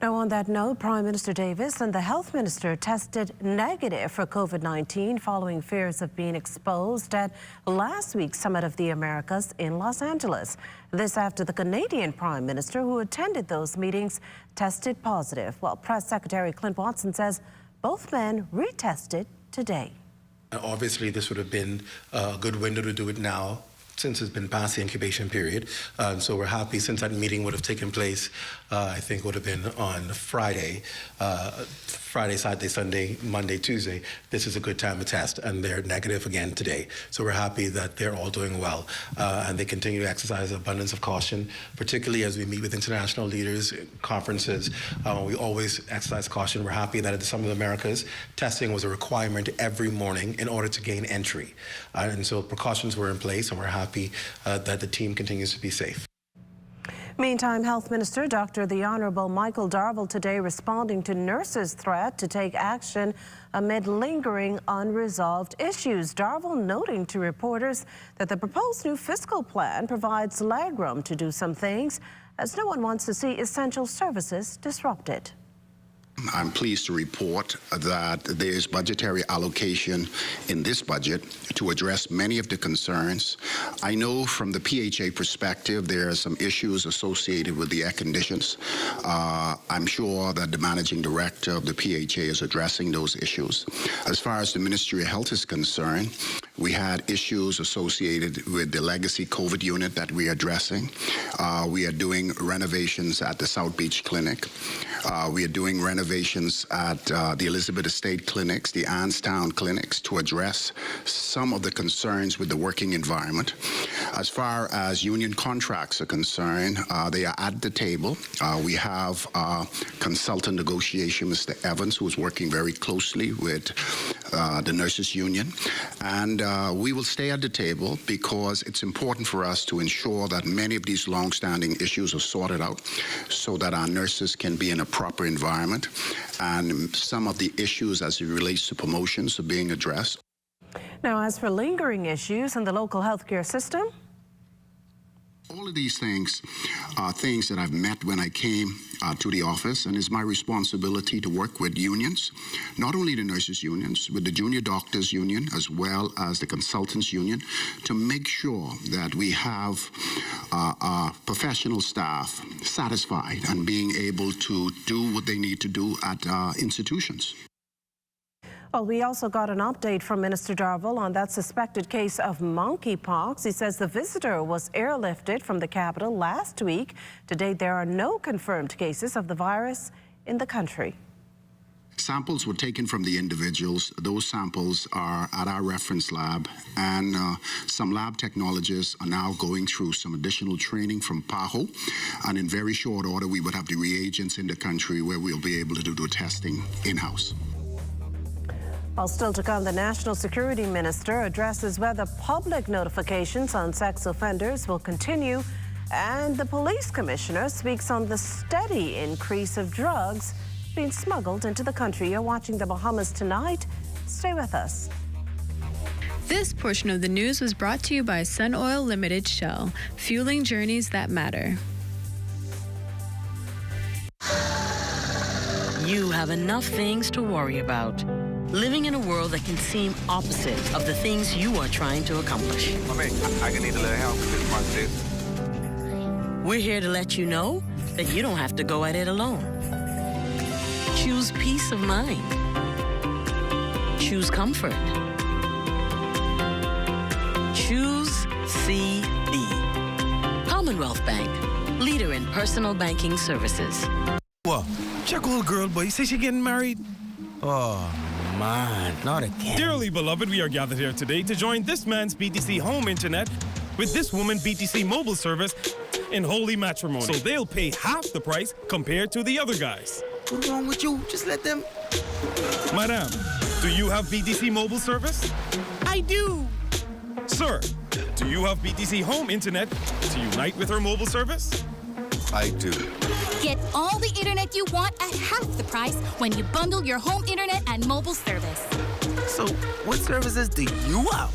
Now, on that note, Prime Minister Davis and the Health Minister tested negative for COVID-19 following fears of being exposed at last week's Summit of the Americas in Los Angeles. This after the Canadian Prime Minister, who attended those meetings, tested positive. Well, Press Secretary Clint Watson says both men retested today. Obviously, this would have been a good window to do it now, since it's been past the incubation period. So we're happy, since that meeting would have taken place, I think would have been on Friday, Saturday, Sunday, Monday, Tuesday. This is a good time to test, and they're negative again today. So we're happy that they're all doing well, and they continue to exercise an abundance of caution, particularly as we meet with international leaders, conferences. We always exercise caution. We're happy that at the Summit of the Americas, testing was a requirement every morning in order to gain entry. And so precautions were in place, and we're happy happy that the team continues to be safe. Meantime, Health Minister Dr. the Honorable Michael Darville today responding to nurses' threat to take action amid lingering unresolved issues. Darville noting to reporters that the proposed new fiscal plan provides legroom to do some things, as no one wants to see essential services disrupted. I'm pleased to report that there is budgetary allocation in this budget to address many of the concerns. I know from the PHA perspective there are some issues associated with the air conditions. I'm sure that the managing director of the PHA is addressing those issues. As far as the Ministry of Health is concerned, we had issues associated with the legacy COVID unit that we are addressing. We are doing renovations at the South Beach Clinic. We are doing renovations at the Elizabeth Estate clinics, the Anstown clinics, to address some of the concerns with the working environment. As far as union contracts are concerned, they are at the table. We have consultant negotiation, Mr. Evans, who is working very closely with the nurses union. And we will stay at the table because it's important for us to ensure that many of these long-standing issues are sorted out so that our nurses can be in a proper environment. And some of the issues as it relates to promotions are being addressed. Now, as for lingering issues in the local healthcare system, all of these things are things that I've met when I came to the office, and it's my responsibility to work with unions, not only the nurses unions, with the junior doctors union as well as the consultants union, to make sure that we have our professional staff satisfied and being able to do what they need to do at institutions. Well, we also got an update from Minister Darville on that suspected case of monkeypox. He says the visitor was airlifted from the capital last week. To date, there are no confirmed cases of the virus in the country. Samples were taken from the individuals. Those samples are at our reference lab, and some lab technologists are now going through some additional training from PAHO. And in very short order, we would have the reagents in the country where we'll be able to do the testing in-house. While still to come, the National Security Minister addresses whether public notifications on sex offenders will continue, and the Police Commissioner speaks on the steady increase of drugs being smuggled into the country. You're watching the Bahamas Tonight. Stay with us. This portion of the news was brought to you by Sun Oil Limited Shell, fueling journeys that matter. You have enough things to worry about. Living in a world that can seem opposite of the things you are trying to accomplish. I can need a little help with this process. We're here to let you know that you don't have to go at it alone. Choose peace of mind. Choose comfort. Choose CB. Commonwealth Bank, leader in personal banking services. What? Check old girl, boy. You say she getting married? Oh, man, not again. Dearly beloved, we are gathered here today to join this man's BTC home internet with this woman BTC mobile service in holy matrimony. So they'll pay half the price compared to the other guys. What's wrong with you? Just let them. Madam, do you have BTC mobile service? I do. Sir, do you have BTC home internet to unite with her mobile service? I do. Get all the internet you want at half the price when you bundle your home internet and mobile service. So, what services do you have?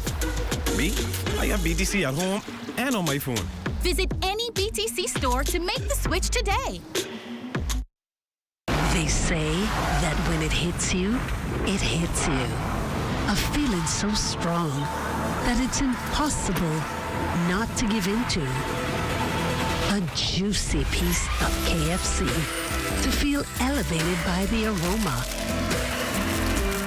Me? I have BTC at home and on my phone. Visit any BTC store to make the switch today. They say that when it hits you, it hits you. A feeling so strong that it's impossible not to give into. A juicy piece of KFC to feel elevated by the aroma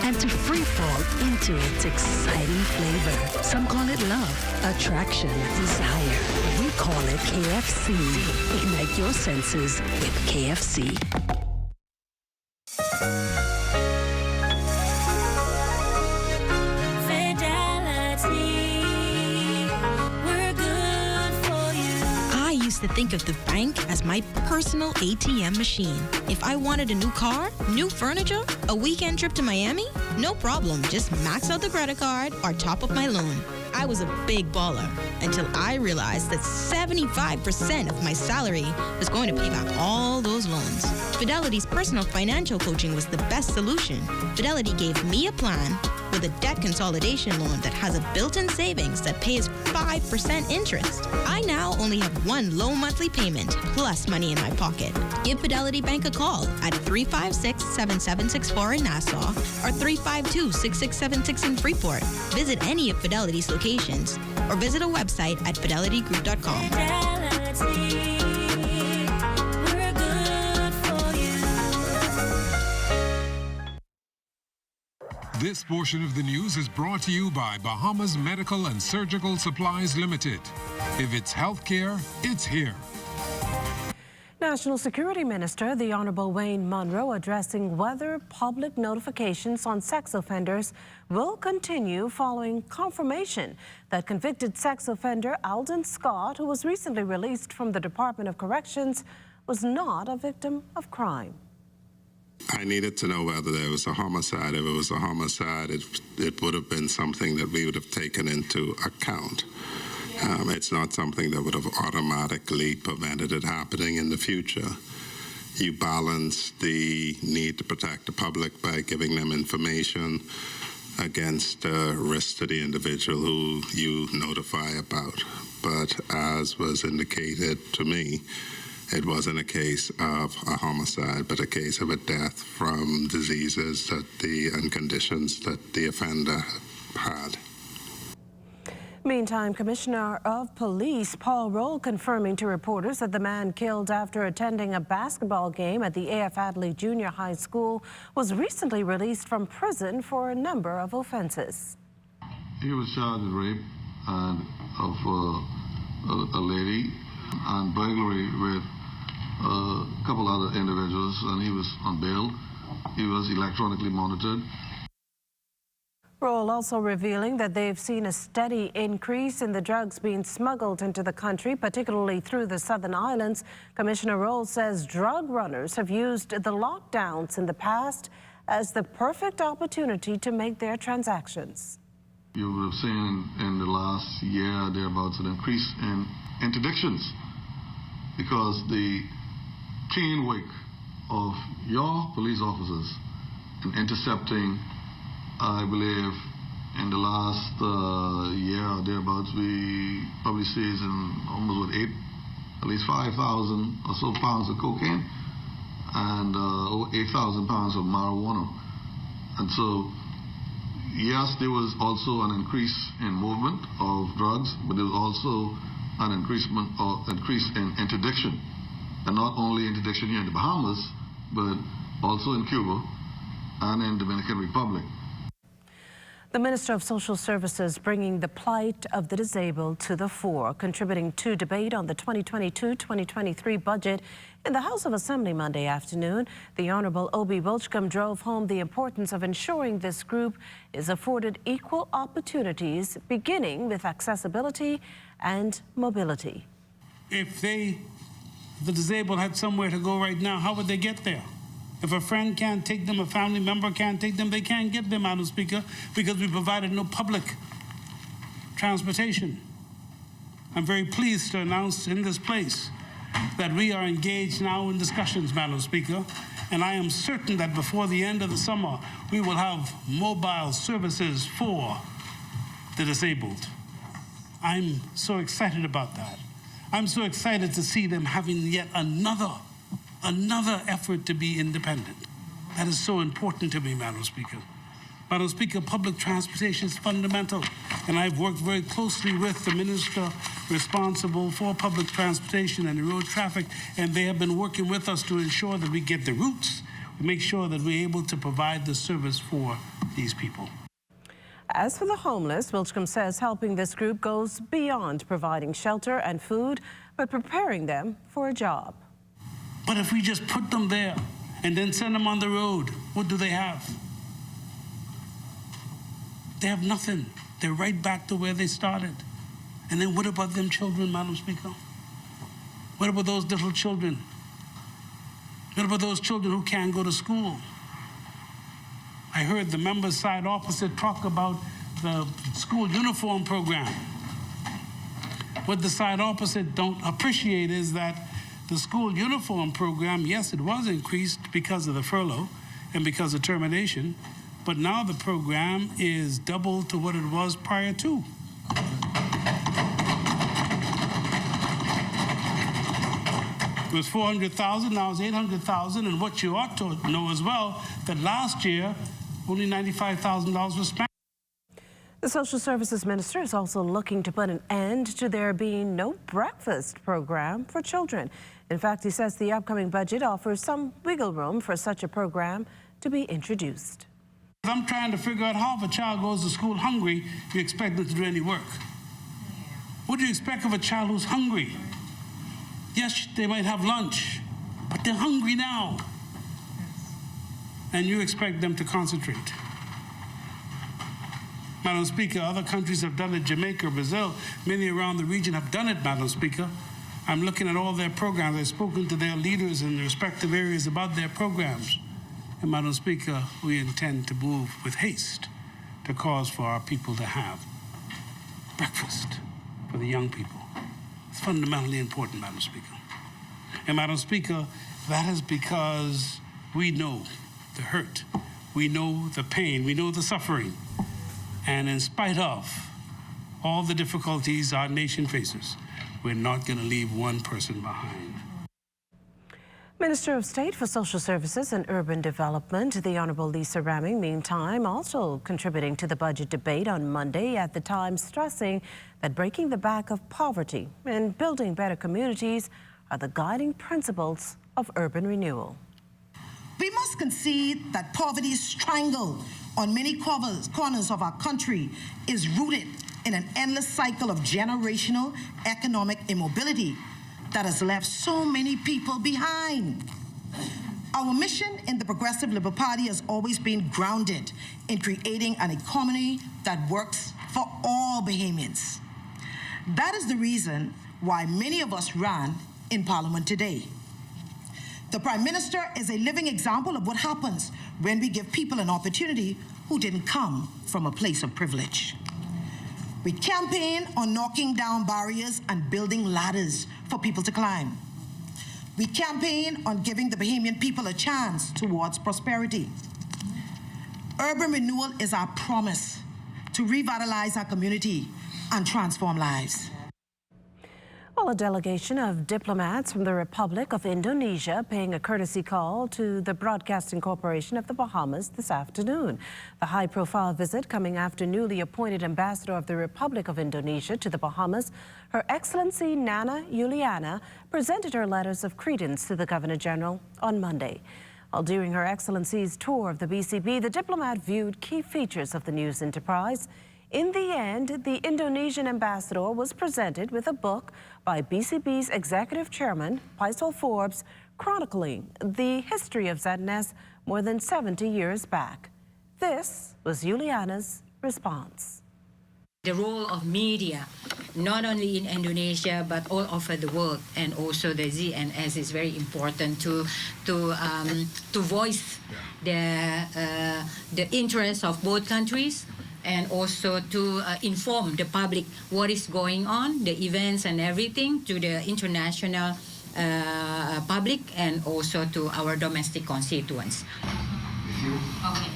and to freefall into its exciting flavor. Some call it love, attraction, desire. We call it KFC. Ignite your senses with KFC. To think of the bank as my personal ATM machine. If I wanted a new car, new furniture, a weekend trip to Miami, no problem. Just max out the credit card or top up my loan. I was a big baller until I realized that 75% of my salary was going to pay back all those loans. Fidelity's personal financial coaching was the best solution. Fidelity gave me a plan with a debt consolidation loan that has a built-in savings that pays 5% interest. I now only have one low monthly payment plus money in my pocket. Give Fidelity Bank a call at 356-7764 in Nassau or 352-6676 in Freeport. Visit any of Fidelity's locations or visit a website at fidelitygroup.com. This portion of the news is brought to you by Bahamas Medical and Surgical Supplies Limited. If it's healthcare, it's here. National Security Minister, the Honorable Wayne Munro, addressing whether public notifications on sex offenders will continue following confirmation that convicted sex offender Alden Scott, who was recently released from the Department of Corrections, was not a victim of crime. I needed to know whether there was a homicide. If it was a homicide, it would have been something that we would have taken into account. It's not something that would have automatically prevented it happening in the future. You balance the need to protect the public by giving them information against risk to the individual who you notify about. But as was indicated to me, it wasn't a case of a homicide, but a case of a death from diseases and conditions that the offender had. Meantime, Commissioner of Police Paul Roll confirming to reporters that the man killed after attending a basketball game at the A.F. Adley Junior High School was recently released from prison for a number of offenses. He was charged with rape of a lady and burglary with a couple other individuals, and he was on bail. He was electronically monitored. Roll also revealing that they've seen a steady increase in the drugs being smuggled into the country, particularly through the Southern Islands. Commissioner Roll says drug runners have used the lockdowns in the past as the perfect opportunity to make their transactions. You would have seen in the last year thereabouts an increase in interdictions because the keen work of your police officers in intercepting, I believe, in the last year or thereabouts, we probably seized almost at least 5,000 or so pounds of cocaine and over 8,000 pounds of marijuana. And so, yes, there was also an increase in movement of drugs, but there was also an increase in interdiction. And not only interdiction here in the Bahamas, but also in Cuba and in Dominican Republic. The Minister of Social Services bringing the plight of the disabled to the fore, contributing to debate on the 2022-2023 budget in the House of Assembly Monday afternoon. The Honorable Obi Wilchcombe drove home the importance of ensuring this group is afforded equal opportunities, beginning with accessibility and mobility. If the disabled had somewhere to go right now, how would they get there? If a friend can't take them, a family member can't take them, they can't get them, Madam Speaker, because we provided no public transportation. I'm very pleased to announce in this place that we are engaged now in discussions, Madam Speaker, and I am certain that before the end of the summer, we will have mobile services for the disabled. I'm so excited about that. I'm so excited to see them having yet another effort to be independent. That is so important to me, Madam Speaker. Madam Speaker, public transportation is fundamental, and I've worked very closely with the minister responsible for public transportation and road traffic, and they have been working with us to ensure that we get the routes, to make sure that we're able to provide the service for these people. As for the homeless, Wilchcombe says helping this group goes beyond providing shelter and food, but preparing them for a job. But if we just put them there and then send them on the road, what do they have? They have nothing. They're right back to where they started. And then what about them children, Madam Speaker? What about those little children? What about those children who can't go to school? I heard the member's side opposite talk about the school uniform program. What the side opposite don't appreciate is that the school uniform program, yes, it was increased because of the furlough and because of termination, but now the program is double to what it was prior to. It was 400,000, now it's 800,000, and what you ought to know as well, that last year, only $95,000 was spent. The Social Services Minister is also looking to put an end to there being no breakfast program for children. In fact, he says the upcoming budget offers some wiggle room for such a program to be introduced. I'm trying to figure out how if a child goes to school hungry, you expect them to do any work. What do you expect of a child who's hungry? Yes, they might have lunch, but they're hungry now. And you expect them to concentrate. Madam Speaker, other countries have done it, Jamaica, Brazil, many around the region have done it, Madam Speaker. I'm looking at all their programs. I've spoken to their leaders in the respective areas about their programs. And Madam Speaker, we intend to move with haste to cause for our people to have breakfast for the young people. It's fundamentally important, Madam Speaker. And Madam Speaker, that is because we know the hurt, we know the pain, we know the suffering. And in spite of all the difficulties our nation faces, we're not going to leave one person behind. Minister of State for Social Services and Urban Development, the Honourable Lisa Ramming, meantime, also contributing to the budget debate on Monday, at the time stressing that breaking the back of poverty and building better communities are the guiding principles of urban renewal. We must concede that poverty's strangle on many corners of our country is rooted in an endless cycle of generational economic immobility that has left so many people behind. Our mission in the Progressive Liberal Party has always been grounded in creating an economy that works for all Bahamians. That is the reason why many of us ran in Parliament today. The Prime Minister is a living example of what happens when we give people an opportunity who didn't come from a place of privilege. We campaign on knocking down barriers and building ladders for people to climb. We campaign on giving the Bahamian people a chance towards prosperity. Urban renewal is our promise to revitalize our community and transform lives. Well, a delegation of diplomats from the Republic of Indonesia paying a courtesy call to the Broadcasting Corporation of the Bahamas this afternoon. The high-profile visit coming after newly appointed Ambassador of the Republic of Indonesia to the Bahamas, Her Excellency Nana Juliana, presented her letters of credence to the Governor-General on Monday. While during Her Excellency's tour of the BCB, the diplomat viewed key features of the news enterprise. In the end, the Indonesian ambassador was presented with a book by BCB's executive chairman, Faisal Forbes, chronicling the history of ZNS more than 70 years back. This was Juliana's response. The role of media, not only in Indonesia but all over the world, and also the ZNS is very important to voice the interests of both countries, and also to inform the public what is going on, the events and everything, to the international public and also to our domestic constituents. Okay.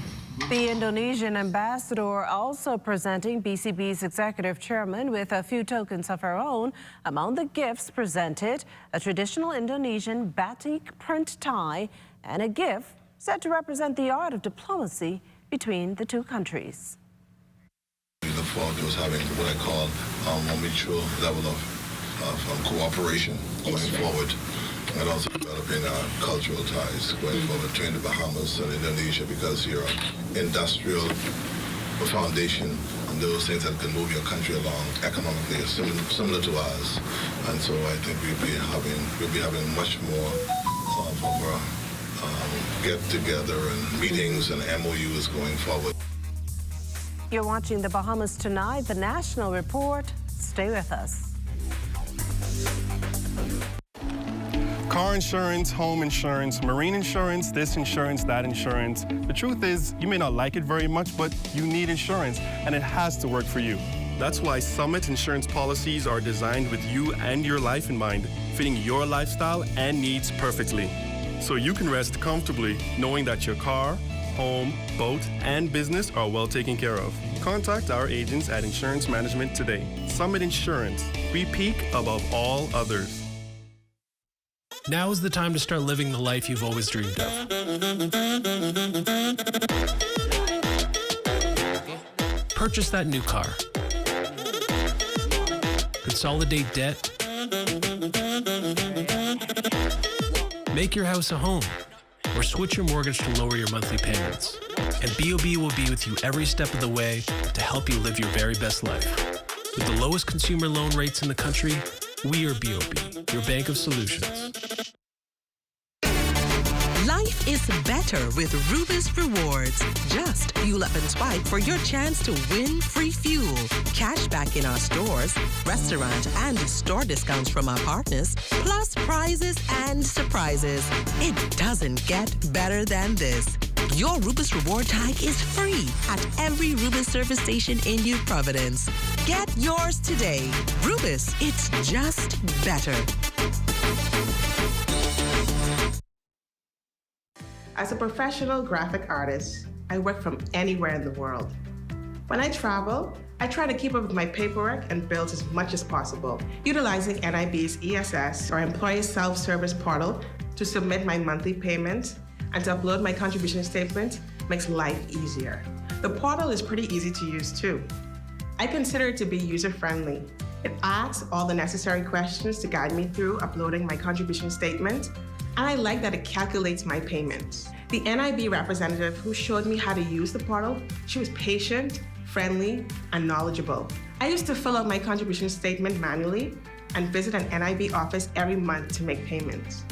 The Indonesian ambassador also presenting BCB's executive chairman with a few tokens of her own. Among the gifts presented, a traditional Indonesian batik print tie and a gift said to represent the art of diplomacy between the two countries. We look forward to us having what I call a mutual level of cooperation going forward, and also developing cultural ties going forward between the Bahamas and Indonesia, because your industrial foundation and those things that can move your country along economically are similar to ours, and so I think we'll be having much more of our get-together and meetings and MOUs going forward. You're watching the Bahamas Tonight, the National Report. Stay with us. Car insurance, home insurance, marine insurance, this insurance, that insurance. The truth is, you may not like it very much, but you need insurance, and it has to work for you. That's why Summit insurance policies are designed with you and your life in mind, fitting your lifestyle and needs perfectly. So you can rest comfortably knowing that your car, home, boat, and business are well taken care of. Contact our agents at Insurance Management today. Summit Insurance. We peak above all others. Now is the time to start living the life you've always dreamed of. Purchase that new car. Consolidate debt. Make your house a home. Or switch your mortgage to lower your monthly payments. And BOB will be with you every step of the way to help you live your very best life. With the lowest consumer loan rates in the country, we are BOB, your bank of solutions. Life is better with Rubis Rewards. Just fuel up and swipe for your chance to win free fuel, cash back in our stores, restaurant and store discounts from our partners, plus prizes and surprises. It doesn't get better than this. Your Rubis Reward tag is free at every Rubis service station in New Providence. Get yours today. Rubis, it's just better. As a professional graphic artist, I work from anywhere in the world. When I travel, I try to keep up with my paperwork and bills as much as possible, utilizing NIB's ESS or Employee Self-Service Portal to submit my monthly payments and to upload my contribution statement makes life easier. The portal is pretty easy to use too. I consider it to be user-friendly. It asks all the necessary questions to guide me through uploading my contribution statement, and I like that it calculates my payments. The NIB representative who showed me how to use the portal, she was patient, friendly, and knowledgeable. I used to fill out my contribution statement manually and visit an NIB office every month to make payments.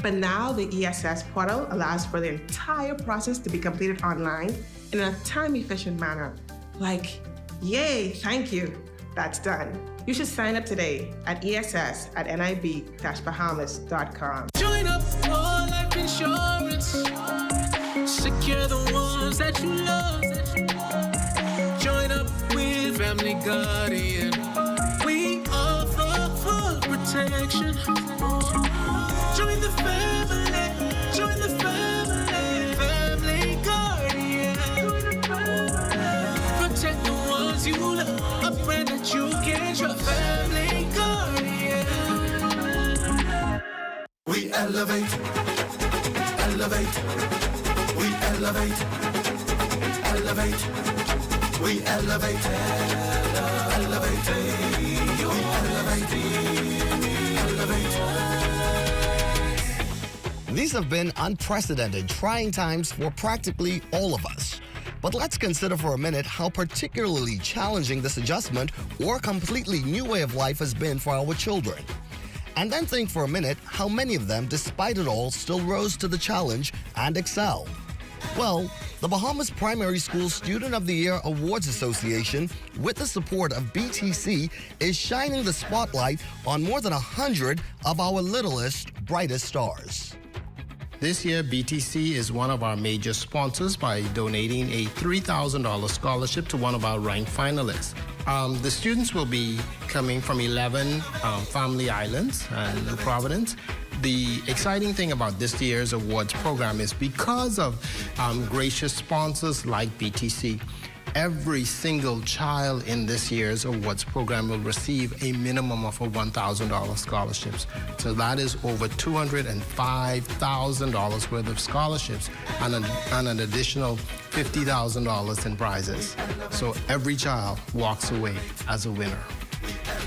But now the ESS portal allows for the entire process to be completed online in a time-efficient manner. Like, yay, thank you, that's done. You should sign up today at ess@nib-bahamas.com. Join up for life insurance. Secure the ones that you love. Join up with Family Guardian. We offer full protection. Join the family. Join the family. Family Guardian. Protect the ones you love. A friend that you can trust. Family Guardian. We elevate, elevate, we elevate, elevate, we elevate, elevate, we elevate, elevate. These have been unprecedented, trying times for practically all of us. But let's consider for a minute how particularly challenging this adjustment or completely new way of life has been for our children. And then think for a minute how many of them, despite it all, still rose to the challenge and excel. Well, the Bahamas Primary School Student of the Year Awards Association, with the support of BTC, is shining the spotlight on more than 100 of our littlest, brightest stars. This year, BTC is one of our major sponsors by donating a $3,000 scholarship to one of our ranked finalists. The students will be coming from 11 family islands and New Providence. The exciting thing about this year's awards program is because of gracious sponsors like BTC, every single child in this year's awards program will receive a minimum of a $1,000 scholarships. So that is over $205,000 worth of scholarships and an additional $50,000 in prizes. So every child walks away as a winner.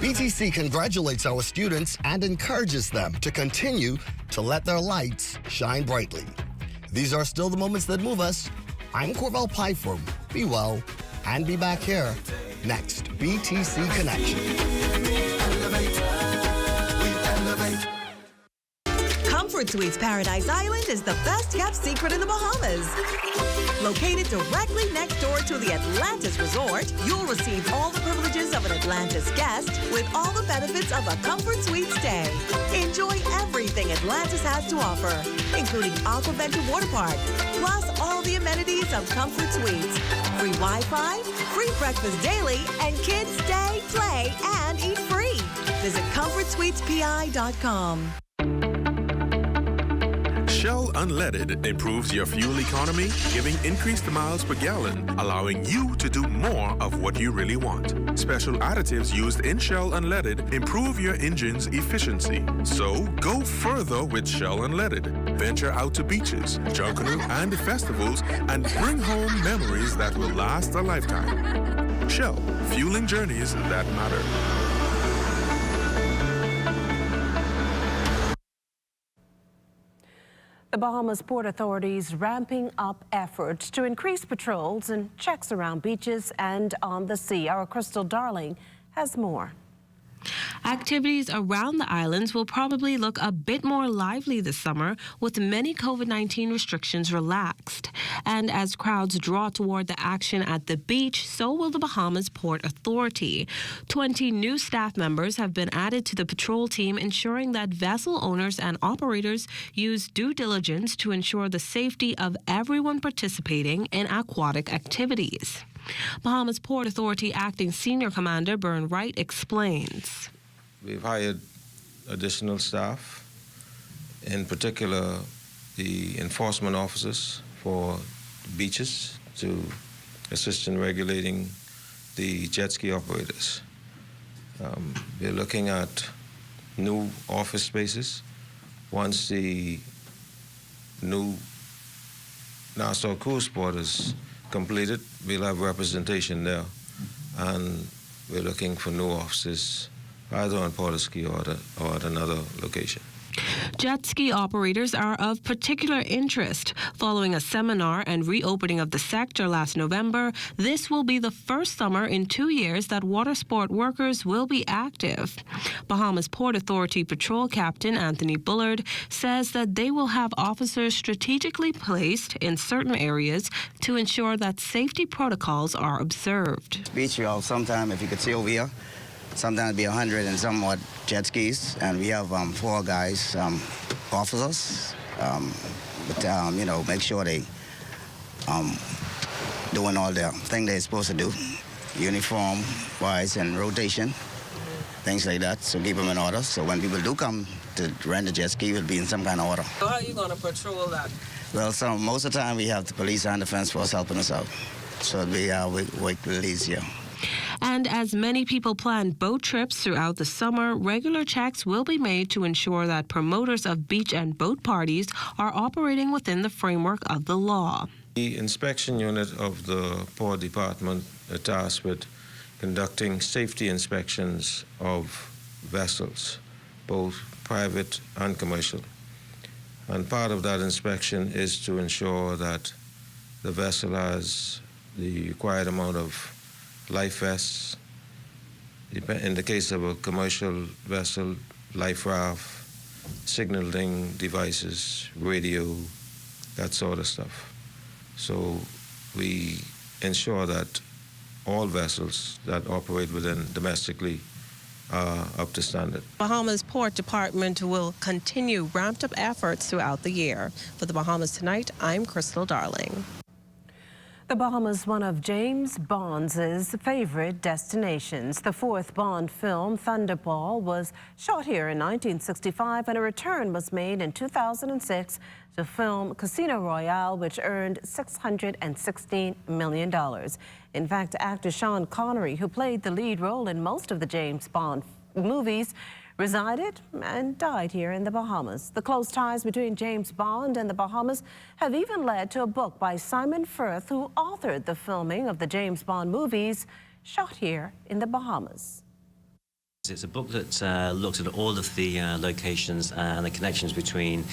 BTC congratulates our students and encourages them to continue to let their lights shine brightly. These are still the moments that move us. I'm Corval Pyfrom. Be well and be back here next. BTC Connection. Comfort Suites Paradise Island is the best-kept secret in the Bahamas. Located directly next door to the Atlantis Resort, you'll receive all the privileges of an Atlantis guest with all the benefits of a Comfort Suite stay. Enjoy everything Atlantis has to offer, including Aquaventure Water Park, plus all the amenities of Comfort Suites. Free Wi-Fi, free breakfast daily, and kids stay, play, and eat free. Visit ComfortSuitesPI.com. Shell Unleaded improves your fuel economy, giving increased miles per gallon, allowing you to do more of what you really want. Special additives used in Shell Unleaded improve your engine's efficiency. So go further with Shell Unleaded. Venture out to beaches, Junkyard, and festivals, and bring home memories that will last a lifetime. Shell, fueling journeys that matter. The Bahamas Port Authority's ramping up efforts to increase patrols and checks around beaches and on the sea. Our Crystal Darling has more. Activities around the islands will probably look a bit more lively this summer, with many COVID-19 restrictions relaxed. And as crowds draw toward the action at the beach, so will the Bahamas Port Authority. 20 new staff members have been added to the patrol team, ensuring that vessel owners and operators use due diligence to ensure the safety of everyone participating in aquatic activities. Bahamas Port Authority Acting Senior Commander Bern Wright explains. We've hired additional staff, in particular the enforcement officers for beaches to assist in regulating the jet ski operators. We're looking at new office spaces. Once the new Nassau Cruise Port is completed, we'll have representation there, and we're looking for new offices either on Porterski or at another location. Jet ski operators are of particular interest. Following a seminar and reopening of the sector last November, this will be the first summer in 2 years that water sport workers will be active. Bahamas Port Authority Patrol Captain Anthony Bullard says that they will have officers strategically placed in certain areas to ensure that safety protocols are observed. Beach, you have sometimes, if you could see over here, sometimes it'd be 100 and somewhat jet skis, and we have 4 guys, officers, you know, make sure they doing all the thing they're supposed to do, uniform-wise and rotation, things like that, so keep them in order. So when people do come to rent a jet ski, it'll be in some kind of order. So how are you going to patrol that? Well, most of the time we have the police and defense force helping us out, so it'll be work a little easier. And as many people plan boat trips throughout the summer, regular checks will be made to ensure that promoters of beach and boat parties are operating within the framework of the law. The inspection unit of the Port Department are tasked with conducting safety inspections of vessels, both private and commercial. And part of that inspection is to ensure that the vessel has the required amount of life vests. In the case of a commercial vessel, life raft, signaling devices, radio, that sort of stuff. So we ensure that all vessels that operate within domestically are up to standard. Bahamas Port Department will continue ramped-up efforts throughout the year. For the Bahamas Tonight, I'm Crystal Darling. The Bahamas, one of James Bond's favorite destinations. The 4th Bond film, Thunderball, was shot here in 1965, and a return was made in 2006 to film Casino Royale, which earned $616 million. In fact, actor Sean Connery, who played the lead role in most of the James Bond movies, resided and died here in the Bahamas. The close ties between James Bond and the Bahamas have even led to a book by Simon Firth, who authored the filming of the James Bond movies shot here in the Bahamas. It's a book that looks at all of the locations and the connections between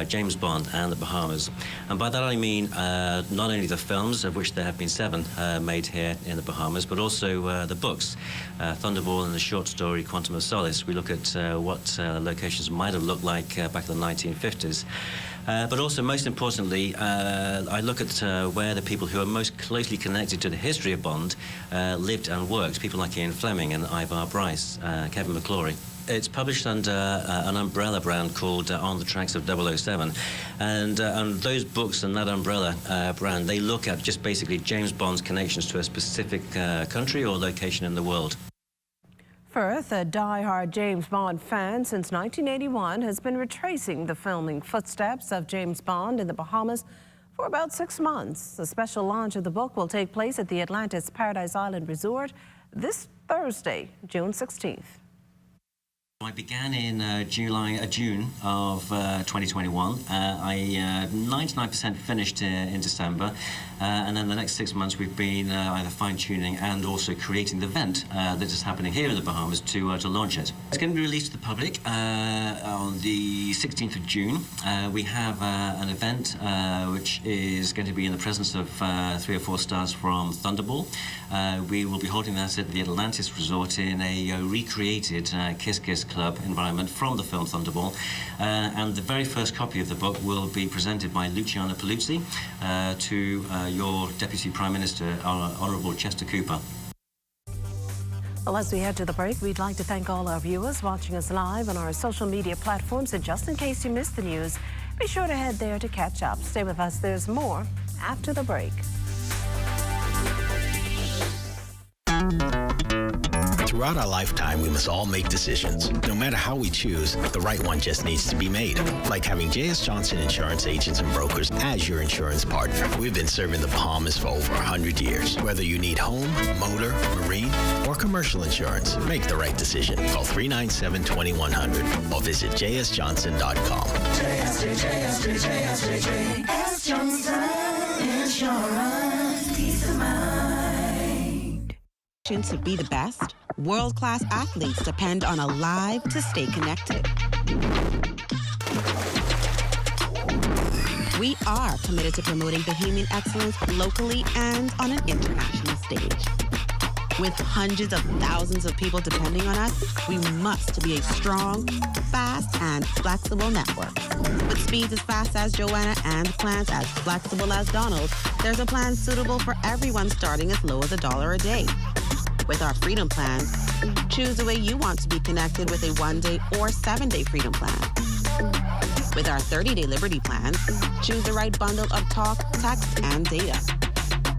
James Bond and the Bahamas. And by that I mean not only the films, of which there have been 7 made here in the Bahamas, but also the books, Thunderball and the short story Quantum of Solace. We look at what locations might have looked like back in the 1950s. But also, most importantly, I look at where the people who are most closely connected to the history of Bond lived and worked, people like Ian Fleming and Ivar Bryce, Kevin McClory. It's published under an umbrella brand called On the Tracks of 007. And those books and that umbrella brand, they look at just basically James Bond's connections to a specific country or location in the world. Firth, a die-hard James Bond fan since 1981, has been retracing the filming footsteps of James Bond in the Bahamas for about 6 months. The special launch of the book will take place at the Atlantis Paradise Island Resort this Thursday, June 16th. I began in June of 2021. I 99% finished in December, and then the next 6 months we've been either fine-tuning and also creating the event that is happening here in the Bahamas to launch it. It's going to be released to the public on the 16th of June. We have an event which is going to be in the presence of 3 or 4 stars from Thunderball. We will be holding that at the Atlantis Resort in a recreated Kiss Kiss Club environment from the film Thunderball. And the very first copy of the book will be presented by Luciana Paluzzi to your Deputy Prime Minister, Honourable Chester Cooper. Well, as we head to the break, we'd like to thank all our viewers watching us live on our social media platforms. And just in case you missed the news, be sure to head there to catch up. Stay with us. There's more after the break. Throughout our lifetime, we must all make decisions. No matter how we choose, the right one just needs to be made. Like having J.S. Johnson Insurance Agents and Brokers as your insurance partner. We've been serving the Bahamas for over 100 years. Whether you need home, motor, marine, or commercial insurance, make the right decision. Call 397-2100 or visit jsjohnson.com. JS Johnson Insurance, peace of mind. To be the best, world-class athletes depend on a live to stay connected. We are committed to promoting Bahamian excellence locally and on an international stage. With hundreds of thousands of people depending on us, we must be a strong, fast, and flexible network. With speeds as fast as Joanna and plans as flexible as Donald, there's a plan suitable for everyone starting as low as $1 a day. With our Freedom Plan, choose the way you want to be connected with a 1-day or 7-day Freedom Plan. With our 30-day Liberty Plan, choose the right bundle of talk, text, and data.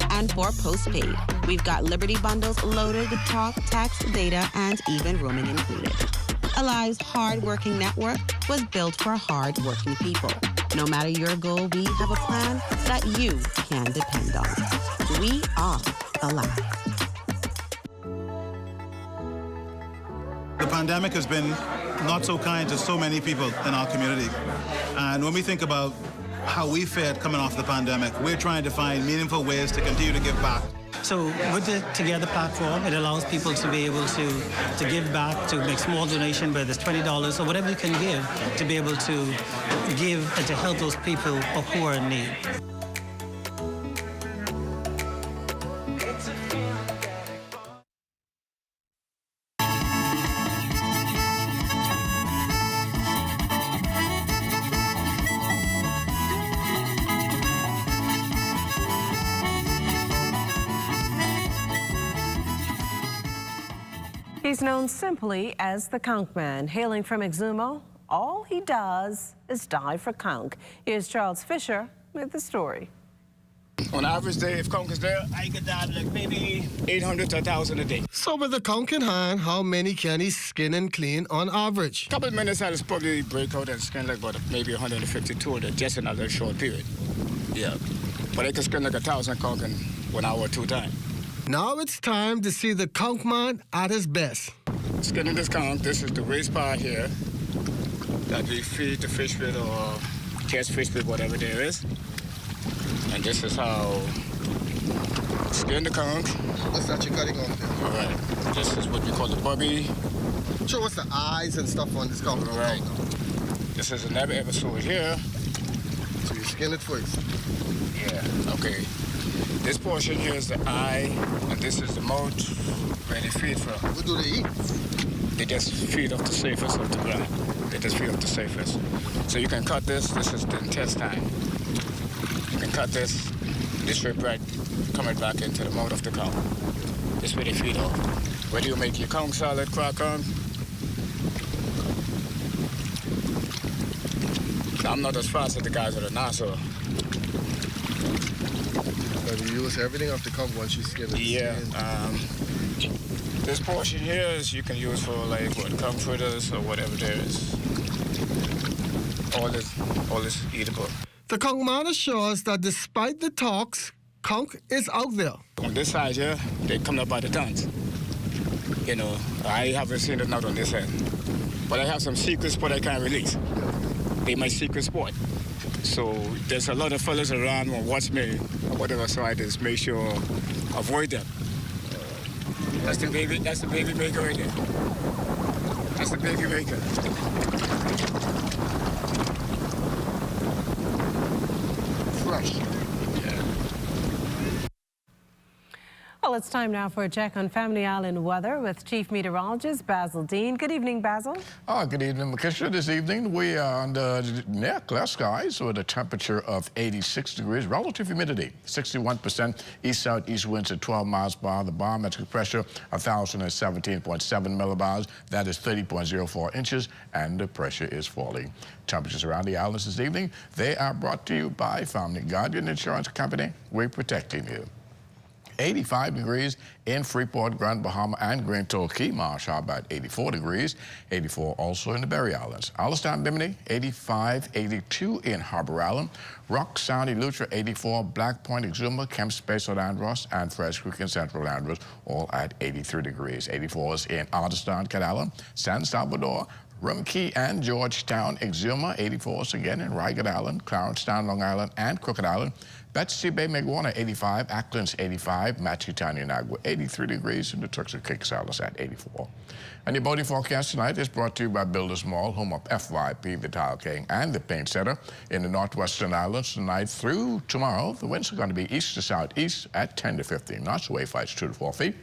And for postpaid, we've got Liberty bundles loaded with talk, text, data, and even roaming included. Alive's hard-working network was built for hard-working people. No matter your goal, we have a plan that you can depend on. We are Alive. The pandemic has been not so kind to so many people in our community. And when we think about how we fared coming off the pandemic, we're trying to find meaningful ways to continue to give back. So with the Together platform, it allows people to be able to give back, to make small donation, whether it's $20 or whatever you can give, to be able to give and to help those people who are in need. He's known simply as the Conch Man. Hailing from Exumo, all he does is dive for conch. Here's Charles Fisher with the story. On an average day, if conch is there, I could dive like maybe 800 to 1,000 a day. So with the conch in hand, how many can he skin and clean on average? Couple of minutes, I'll probably break out and skin like about maybe 150, 200 just in a short period. Yeah. But I can skin like 1,000 conch in 1 hour, 2 times. Now it's time to see the conch man at his best. Skinning this conch, this is the waste part here that we feed the fish with or catch fish with, whatever there is. And this is how Skin the conch. What's that you're cutting off there? All right. This is what we call the bubby. Show us the eyes and stuff on this conch. All right. This is another episode here. So you skin it first? Yeah, okay. This portion here is the eye, and this is the mouth, where they feed from. What do they eat? They just feed off the surface of the ground. They just feed off the surface. So you can cut this. This is the intestine. You can cut this strip right, coming back into the mouth of the cow. This is where they feed off. Whether you make your conch salad, crack on. I'm not as fast as the guys at the NASA. But you use everything off the conch once you skin it. Yeah. This portion here is you can use for like what conch fritters or whatever there is. All is eatable. The conch man assures that despite the talks, conch is out there. On this side here, they come up by the tons. You know, I haven't seen it not on this end. But I have some secret spot I can't release. They my secret spot. So there's a lot of fellas around who watch me or whatever, so I just make sure avoid them. That's the baby maker right there. That's the baby maker. Fresh. Well, it's time now for a check on Family Island weather with Chief Meteorologist Basil Dean. Good evening, Basil. Good evening, Makisha. This evening we are under clear skies with a temperature of 86 degrees, relative humidity 61%, east-southeast winds at 12 miles per hour, the barometric pressure 1,017.7 millibars, that is 30.04 inches, and the pressure is falling. Temperatures around the islands this evening, they are brought to you by Family Guardian Insurance Company. We're protecting you. 85 degrees in Freeport, Grand Bahama, and Grand Torquay, Marsh Harbor at 84 degrees. 84 also in the Berry Islands. Allenstown, Bimini, 85, 82 in Harbor Island. Rock Sound, Eleuthera, 84. Black Point, Exuma, Kemps Bay, South Andros, and Fresh Creek in Central Andros, all at 83 degrees. 84s in Allenstown, Cat Island, San Salvador, Rumkey and Georgetown, Exuma, 84s again in Rygat Island, Clarencetown, Long Island, and Crooked Island. Betsy Bay, Megwana, 85. Acklands, 85. Matchitown, Unagua, 83 degrees. And the Turks and Caicos Islands at 84. And your boating forecast tonight is brought to you by Builders Mall, home of FYP, the Tile King, and the Paint Center in the Northwestern Islands tonight through tomorrow. The winds are going to be east to southeast at 10 to 15 knots. Wave heights 2 to 4 feet.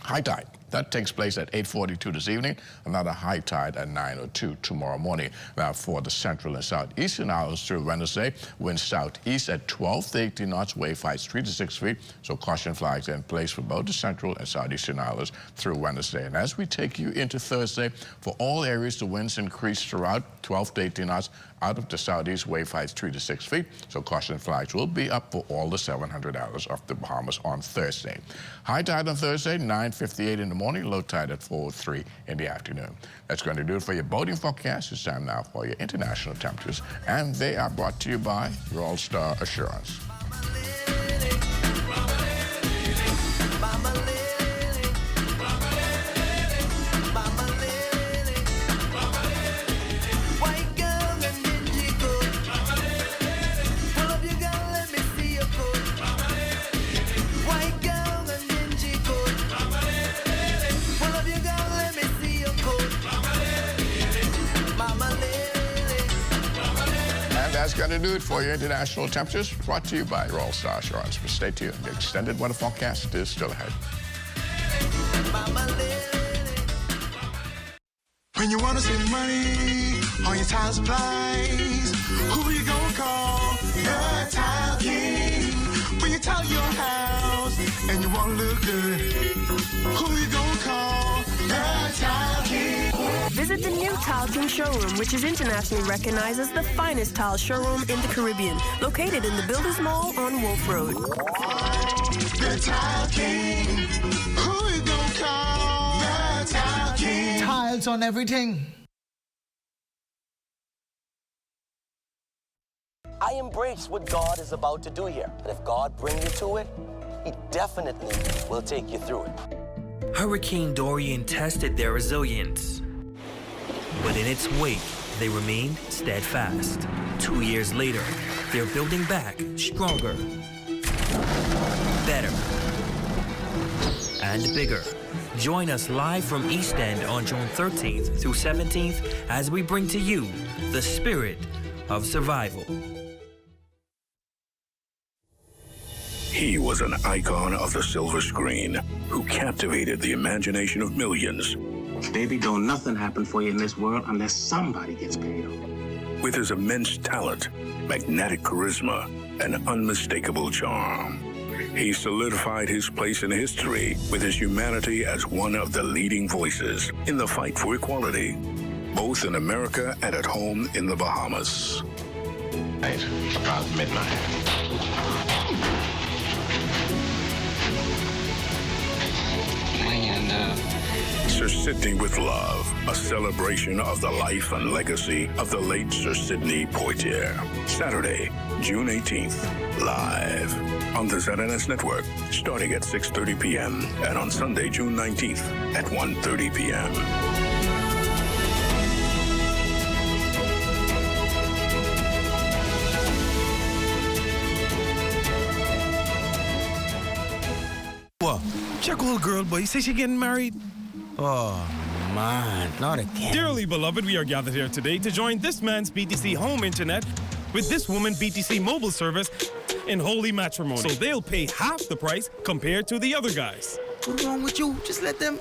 High tide. That takes place at 8:42 this evening. Another high tide at 9:02 tomorrow morning. Now for the central and southeastern islands through Wednesday, winds southeast at 12 to 18 knots, wave heights 3 to 6 feet. So caution flags are in place for both the central and southeastern islands through Wednesday. And as we take you into Thursday, for all areas, the winds increase throughout 12 to 18 knots. Out of the southeast, wave heights 3 to 6 feet. So caution flags will be up for all the 700 islands of the Bahamas on Thursday. High tide on Thursday, 9:58 in the morning, low tide at 4:03 in the afternoon. That's going to do it for your boating forecast. It's time now for your international temperatures, and they are brought to you by your All-Star Assurance. That's going to do it for your international temperatures, brought to you by your All-Star Assurance. But stay tuned. The extended weather forecast is still ahead. When you want to save money on your tile supplies, who you gonna call? The Tile King. When you tile your house and you want to look good, who you gonna call? The Tile King. Visit the new Tile King showroom, which is internationally recognized as the finest tile showroom in the Caribbean, located in the Builders Mall on Wolf Road. The Tile King. Who you gonna call? The Tile King. Tiles on everything. I embrace what God is about to do here. And if God brings you to it, He definitely will take you through it. Hurricane Dorian tested their resilience, but in its wake, they remained steadfast. 2 years later, they're building back stronger, better, and bigger. Join us live from East End on June 13th through 17th as we bring to you the spirit of survival. He was an icon of the silver screen who captivated the imagination of millions. Baby, don't nothing happen for you in this world unless somebody gets paid off. With his immense talent, magnetic charisma, and unmistakable charm, he solidified his place in history with his humanity as one of the leading voices in the fight for equality, both in America and at home in the Bahamas. Right, about midnight. Sir Sidney with Love, a celebration of the life and legacy of the late Sir Sidney Poitier. Saturday, June 18th, live on the ZNS Network, starting at 6:30 p.m. and on Sunday, June 19th at 1:30 p.m. What? Check old girl, boy. You say she getting married? Oh, man, not again. Dearly beloved, we are gathered here today to join this man's BTC home internet with this woman BTC mobile service in holy matrimony. So they'll pay half the price compared to the other guys. What's wrong with you? Just let them...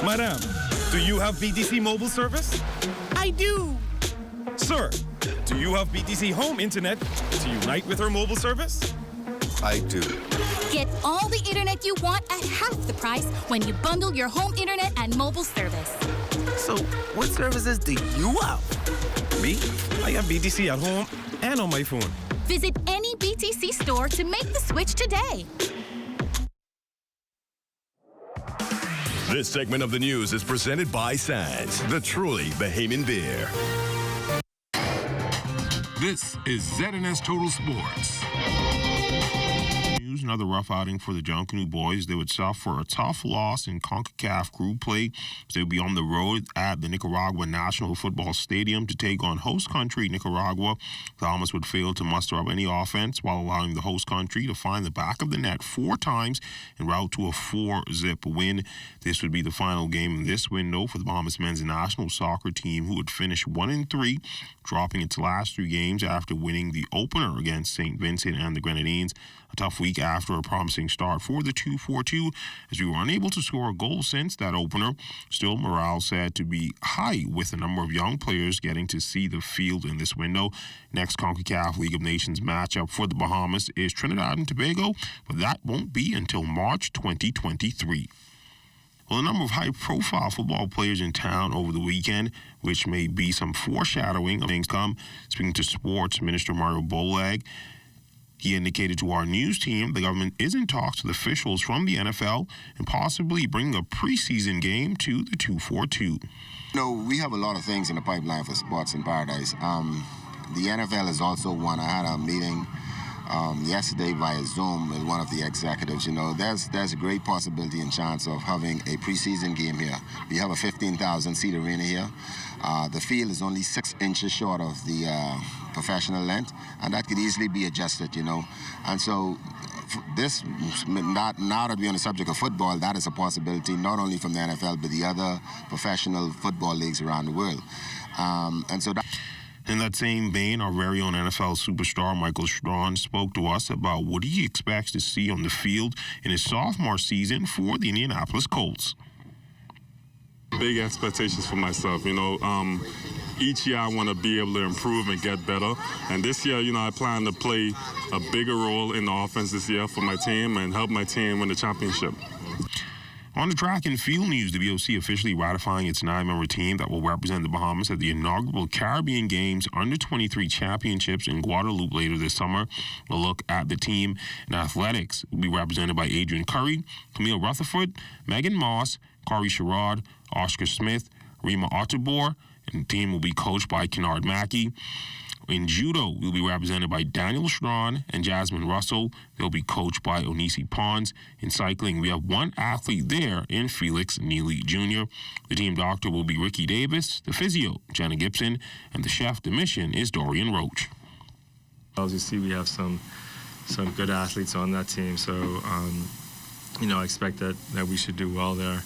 Madam, do you have BTC mobile service? I do. Sir, do you have BTC home internet to unite with her mobile service? I do. Get all the internet you want at half the price when you bundle your home internet and mobile service. So, what services do you have? Me? I have BTC at home and on my phone. Visit any BTC store to make the switch today. This segment of the news is presented by Sands, the truly Bahamian beer. This is ZNS Total Sports. Another rough outing for the Junkyard boys. They would suffer a tough loss in CONCACAF group play. They would be on the road at the Nicaragua National Football Stadium to take on host country Nicaragua. The Bahamas would fail to muster up any offense while allowing the host country to find the back of the net 4 times en route to a 4-zip win. This would be the final game in this window for the Bahamas men's national soccer team, who would finish 1-3, dropping its last 3 games after winning the opener against St. Vincent and the Grenadines. A tough week after a promising start for the 2-4-2, as we were unable to score a goal since that opener. Still, morale said to be high with a number of young players getting to see the field in this window. Next CONCACAF League of Nations matchup for the Bahamas is Trinidad and Tobago, but that won't be until March 2023. Well, a number of high-profile football players in town over the weekend, which may be some foreshadowing of things come. Speaking to Sports Minister Mario Bolag, he indicated to our news team the government is in talks with officials from the NFL and possibly bring a preseason game to the 2-4-2. We have a lot of things in the pipeline for Sports in Paradise. The NFL is also one. I had a meeting yesterday via Zoom with one of the executives. There's a great possibility and chance of having a preseason game here. We have a 15,000-seat arena here. The field is only 6 inches short of the professional length, and that could easily be adjusted, And so this, now that we're on the subject of football, that is a possibility, not only from the NFL, but the other professional football leagues around the world. In that same vein, our very own NFL superstar Michael Strawn spoke to us about what he expects to see on the field in his sophomore season for the Indianapolis Colts. Big expectations for myself, Each year I want to be able to improve and get better. And this year, I plan to play a bigger role in the offense this year for my team and help my team win the championship. On the track and field news, the BOC officially ratifying its 9-member team that will represent the Bahamas at the inaugural Caribbean Games Under-23 Championships in Guadeloupe later this summer. A look at the team in athletics will be represented by Adrian Curry, Camille Rutherford, Megan Moss, Corey Sherrod, Oscar Smith, Rima Otterbor, and the team will be coached by Kennard Mackey. In judo, we'll be represented by Daniel Strawn and Jasmine Russell. They'll be coached by Onisi Pons. In cycling, we have one athlete there in Felix Neely Jr. The team doctor will be Ricky Davis, the physio, Jenna Gibson, and the chef de mission is Dorian Roach. As you see, we have some good athletes on that team, so I expect that we should do well there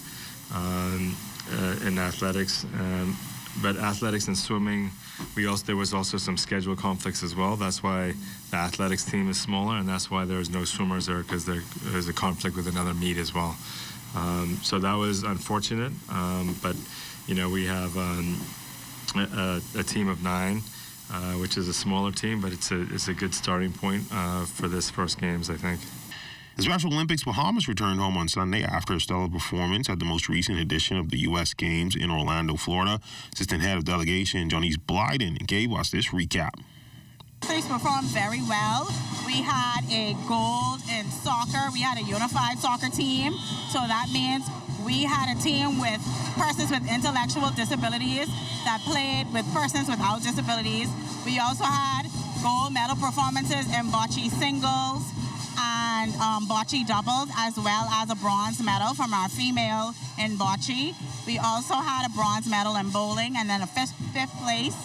in athletics. But athletics and swimming, there was also some schedule conflicts as well. That's why the athletics team is smaller, and that's why there's no swimmers there, because there's a conflict with another meet as well. So that was unfortunate. But we have a team of 9, which is a smaller team, but it's a good starting point for this first games, I think. The Special Olympics Bahamas returned home on Sunday after a stellar performance at the most recent edition of the U.S. Games in Orlando, Florida. Assistant Head of Delegation Janice Blyden gave us this recap. Athletes performed very well. We had a gold in soccer. We had a unified soccer team. So that means we had a team with persons with intellectual disabilities that played with persons without disabilities. We also had gold medal performances in bocce singles and bocce doubles, as well as a bronze medal from our female in bocce. We also had a bronze medal in bowling, and then a fifth place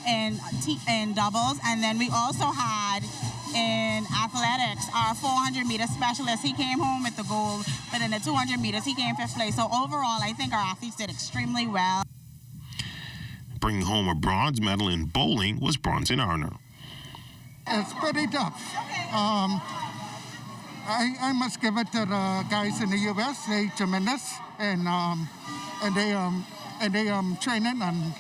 in doubles. And then we also had in athletics our 400-meter specialist. He came home with the gold, but in the 200 meters he came 5th place. So overall, I think our athletes did extremely well. Bringing home a bronze medal in bowling was Bronson Arner. It's pretty tough. I must give it to the guys in the U.S. They tremendous, and they training and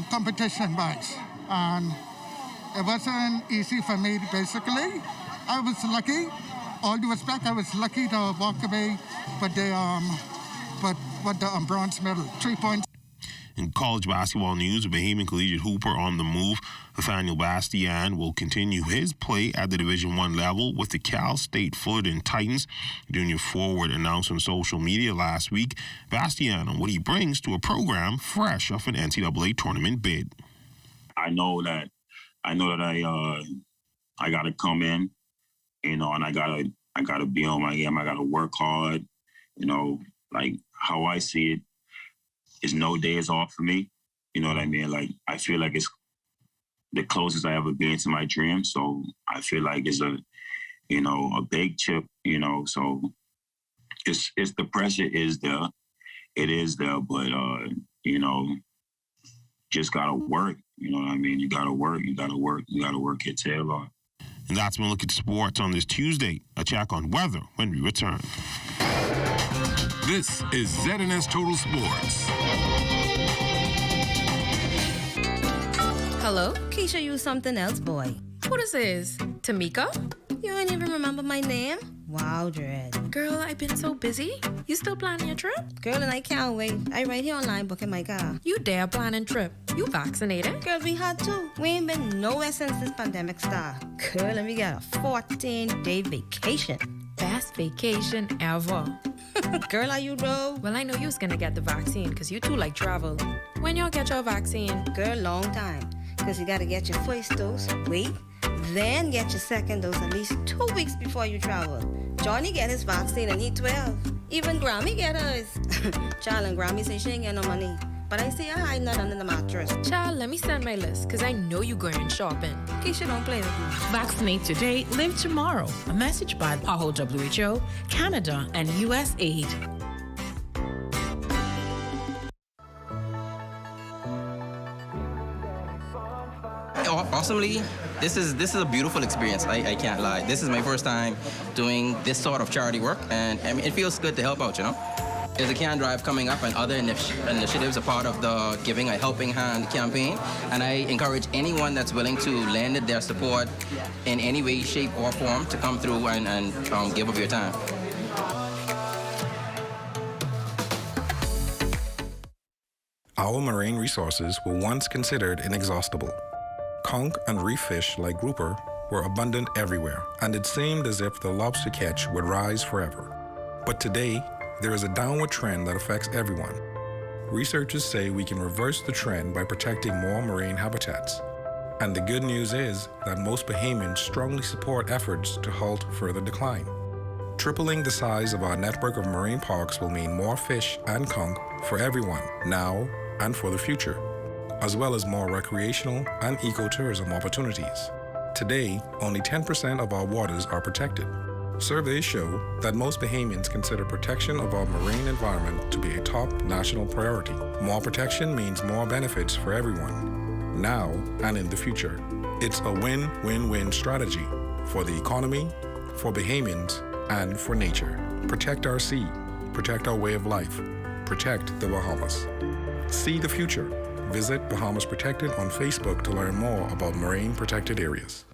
competition wise, and it wasn't easy for me. Basically, I was lucky. All due respect, I was lucky to walk away with the bronze medal, 3 points. In college basketball news, Bahamian collegiate hooper on the move, Nathaniel Bastian, will continue his play at the Division I level with the Cal State Fullerton Titans. Junior forward announced on social media last week Bastian on what he brings to a program fresh off an NCAA tournament bid. I know that I got to come in, and I gotta be on my game. I got to work hard. Like how I see it. It's no days off for me. You know what I mean? Like, I feel like it's the closest I ever been to my dream. So I feel like it's a big chip, so it's the pressure is there. It is there, but, just got to work. You know what I mean? You got to work your tail off. And that's when we look at sports on this Tuesday. A check on weather when we return. This is ZNS Total Sports. Hello? Keisha, you something else, boy. Who this is? Tamika? You don't even remember my name? Wow, Dread. Girl, I've been so busy. You still planning your trip? Girl, and I can't wait. I right here online booking my car. You dare planning trip? You vaccinated? Girl, we had to. We ain't been nowhere since this pandemic started. Girl, and we got a 14-day vacation. Best vacation ever. Girl, are you though? Well, I know you was gonna get the vaccine because you too like travel. When y'all get your vaccine? Girl, long time. Because you gotta get your first dose, wait, then get your second dose at least 2 weeks before you travel. Johnny get his vaccine and he 12. Even Grammy get hers. Child, and Grammy say she ain't get no money. But I see her hiding that under the mattress. Child, let me send my list, because I know you going shopping. Keisha, don't play with me. Vaccinate today, live tomorrow. A message by AHO WHO, Canada, and U.S. Aid. Awesomely, this is a beautiful experience. I can't lie. This is my first time doing this sort of charity work, and I mean, it feels good to help out, There's a can drive coming up, and other initiatives are part of the Giving a Helping Hand campaign. And I encourage anyone that's willing to lend their support in any way, shape, or form to come through and give of your time. Our marine resources were once considered inexhaustible. Conch and reef fish like grouper were abundant everywhere, and it seemed as if the lobster catch would rise forever. But today, there is a downward trend that affects everyone. Researchers say we can reverse the trend by protecting more marine habitats. And the good news is that most Bahamians strongly support efforts to halt further decline. Tripling the size of our network of marine parks will mean more fish and conch for everyone, now and for the future, as well as more recreational and ecotourism opportunities. Today, only 10% of our waters are protected. Surveys show that most Bahamians consider protection of our marine environment to be a top national priority. More protection means more benefits for everyone, now and in the future. It's a win-win-win strategy for the economy, for Bahamians, and for nature. Protect our sea, protect our way of life, protect the Bahamas. See the future. Visit Bahamas Protected on Facebook to learn more about marine protected areas.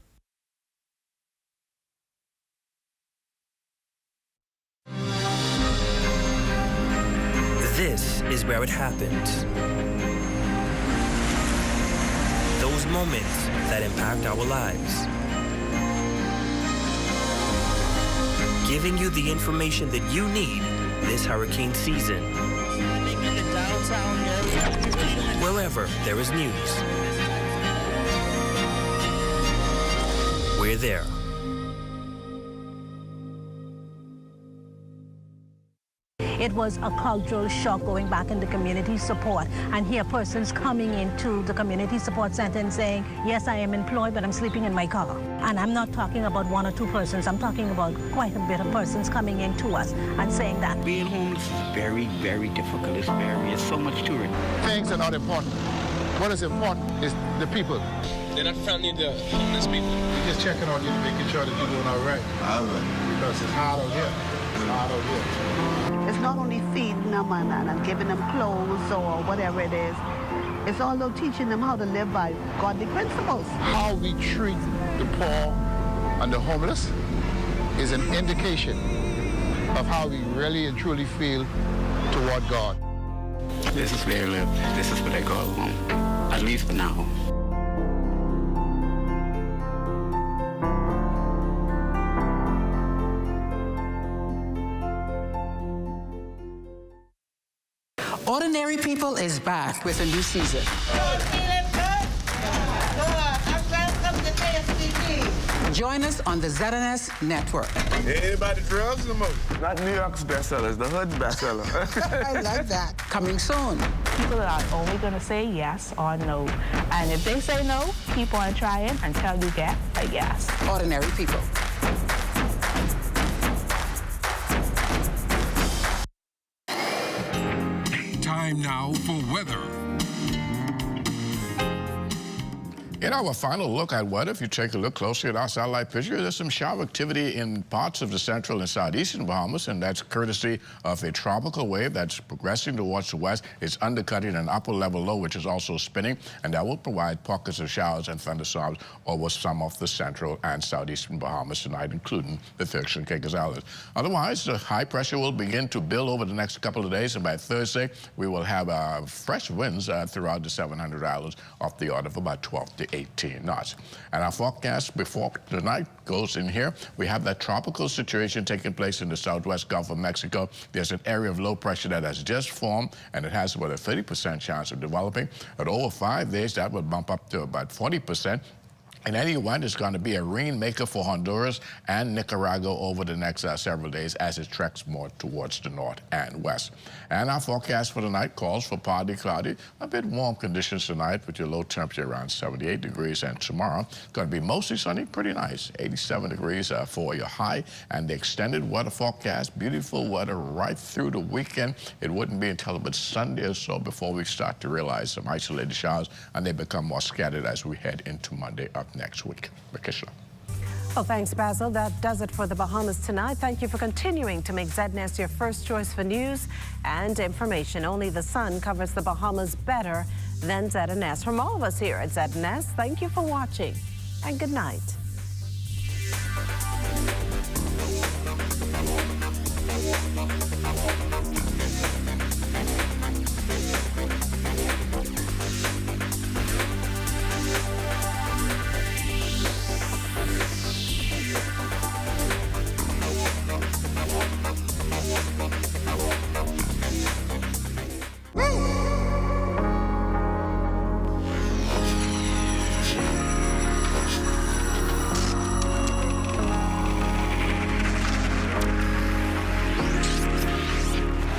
This is where it happens. Those moments that impact our lives. Giving you the information that you need this hurricane season. Wherever there is news, we're there. It was a cultural shock going back into community support and here persons coming into the community support center and saying, yes, I am employed, but I'm sleeping in my car. And I'm not talking about one or two persons. I'm talking about quite a bit of persons coming in to us and saying that. Being homeless is very, very difficult. It's so much to it. Things are not important. What is important is the people. They're not friendly to homeless people. We're just checking on you, making sure that you're doing all right. All right. Because it's hard on here. It's hard on here. It's not only feeding them and giving them clothes or whatever it is. It's also teaching them how to live by godly principles. How we treat the poor and the homeless is an indication of how we really and truly feel toward God. This is where I live. This is what I call home, at least for now. Ordinary People is back with a new season. Join us on the ZNS Network. Everybody drugs the most. Not New York's bestsellers, the hood bestseller. I like that. Coming soon. People are only going to say yes or no. And if they say no, keep on trying until you get a yes. Ordinary People. Time now for weather. In our final look at weather, if you take a look closely at our satellite picture, there's some shower activity in parts of the central and southeastern Bahamas, and that's courtesy of a tropical wave that's progressing towards the west. It's undercutting an upper-level low, which is also spinning, and that will provide pockets of showers and thunderstorms over some of the central and southeastern Bahamas tonight, including the Turks and Caicos Islands. Otherwise, the high pressure will begin to build over the next couple of days, and by Thursday, we will have fresh winds throughout the 700 islands of the order of about 12 to 18 knots. And our forecast before tonight goes in here. We have that tropical situation taking place in the southwest Gulf of Mexico. There's an area of low pressure that has just formed, and it has about a 30% chance of developing. At over 5 days, that would bump up to about 40%. In any event, it's going to be a rainmaker for Honduras and Nicaragua over the next several days as it treks more towards the north and west. And our forecast for tonight calls for partly cloudy, a bit warm conditions tonight with your low temperature around 78 degrees. And tomorrow, it's going to be mostly sunny, pretty nice, 87 degrees for your high. And the extended weather forecast, beautiful weather right through the weekend. It wouldn't be until about Sunday or so before we start to realize some isolated showers, and they become more scattered as we head into Monday up next week. Bakisha. Well, thanks, Basil. That does it for the Bahamas tonight. Thank you for continuing to make ZNS your first choice for news and information. Only the sun covers the Bahamas better than ZNS. From all of us here at ZNS, thank you for watching and good night.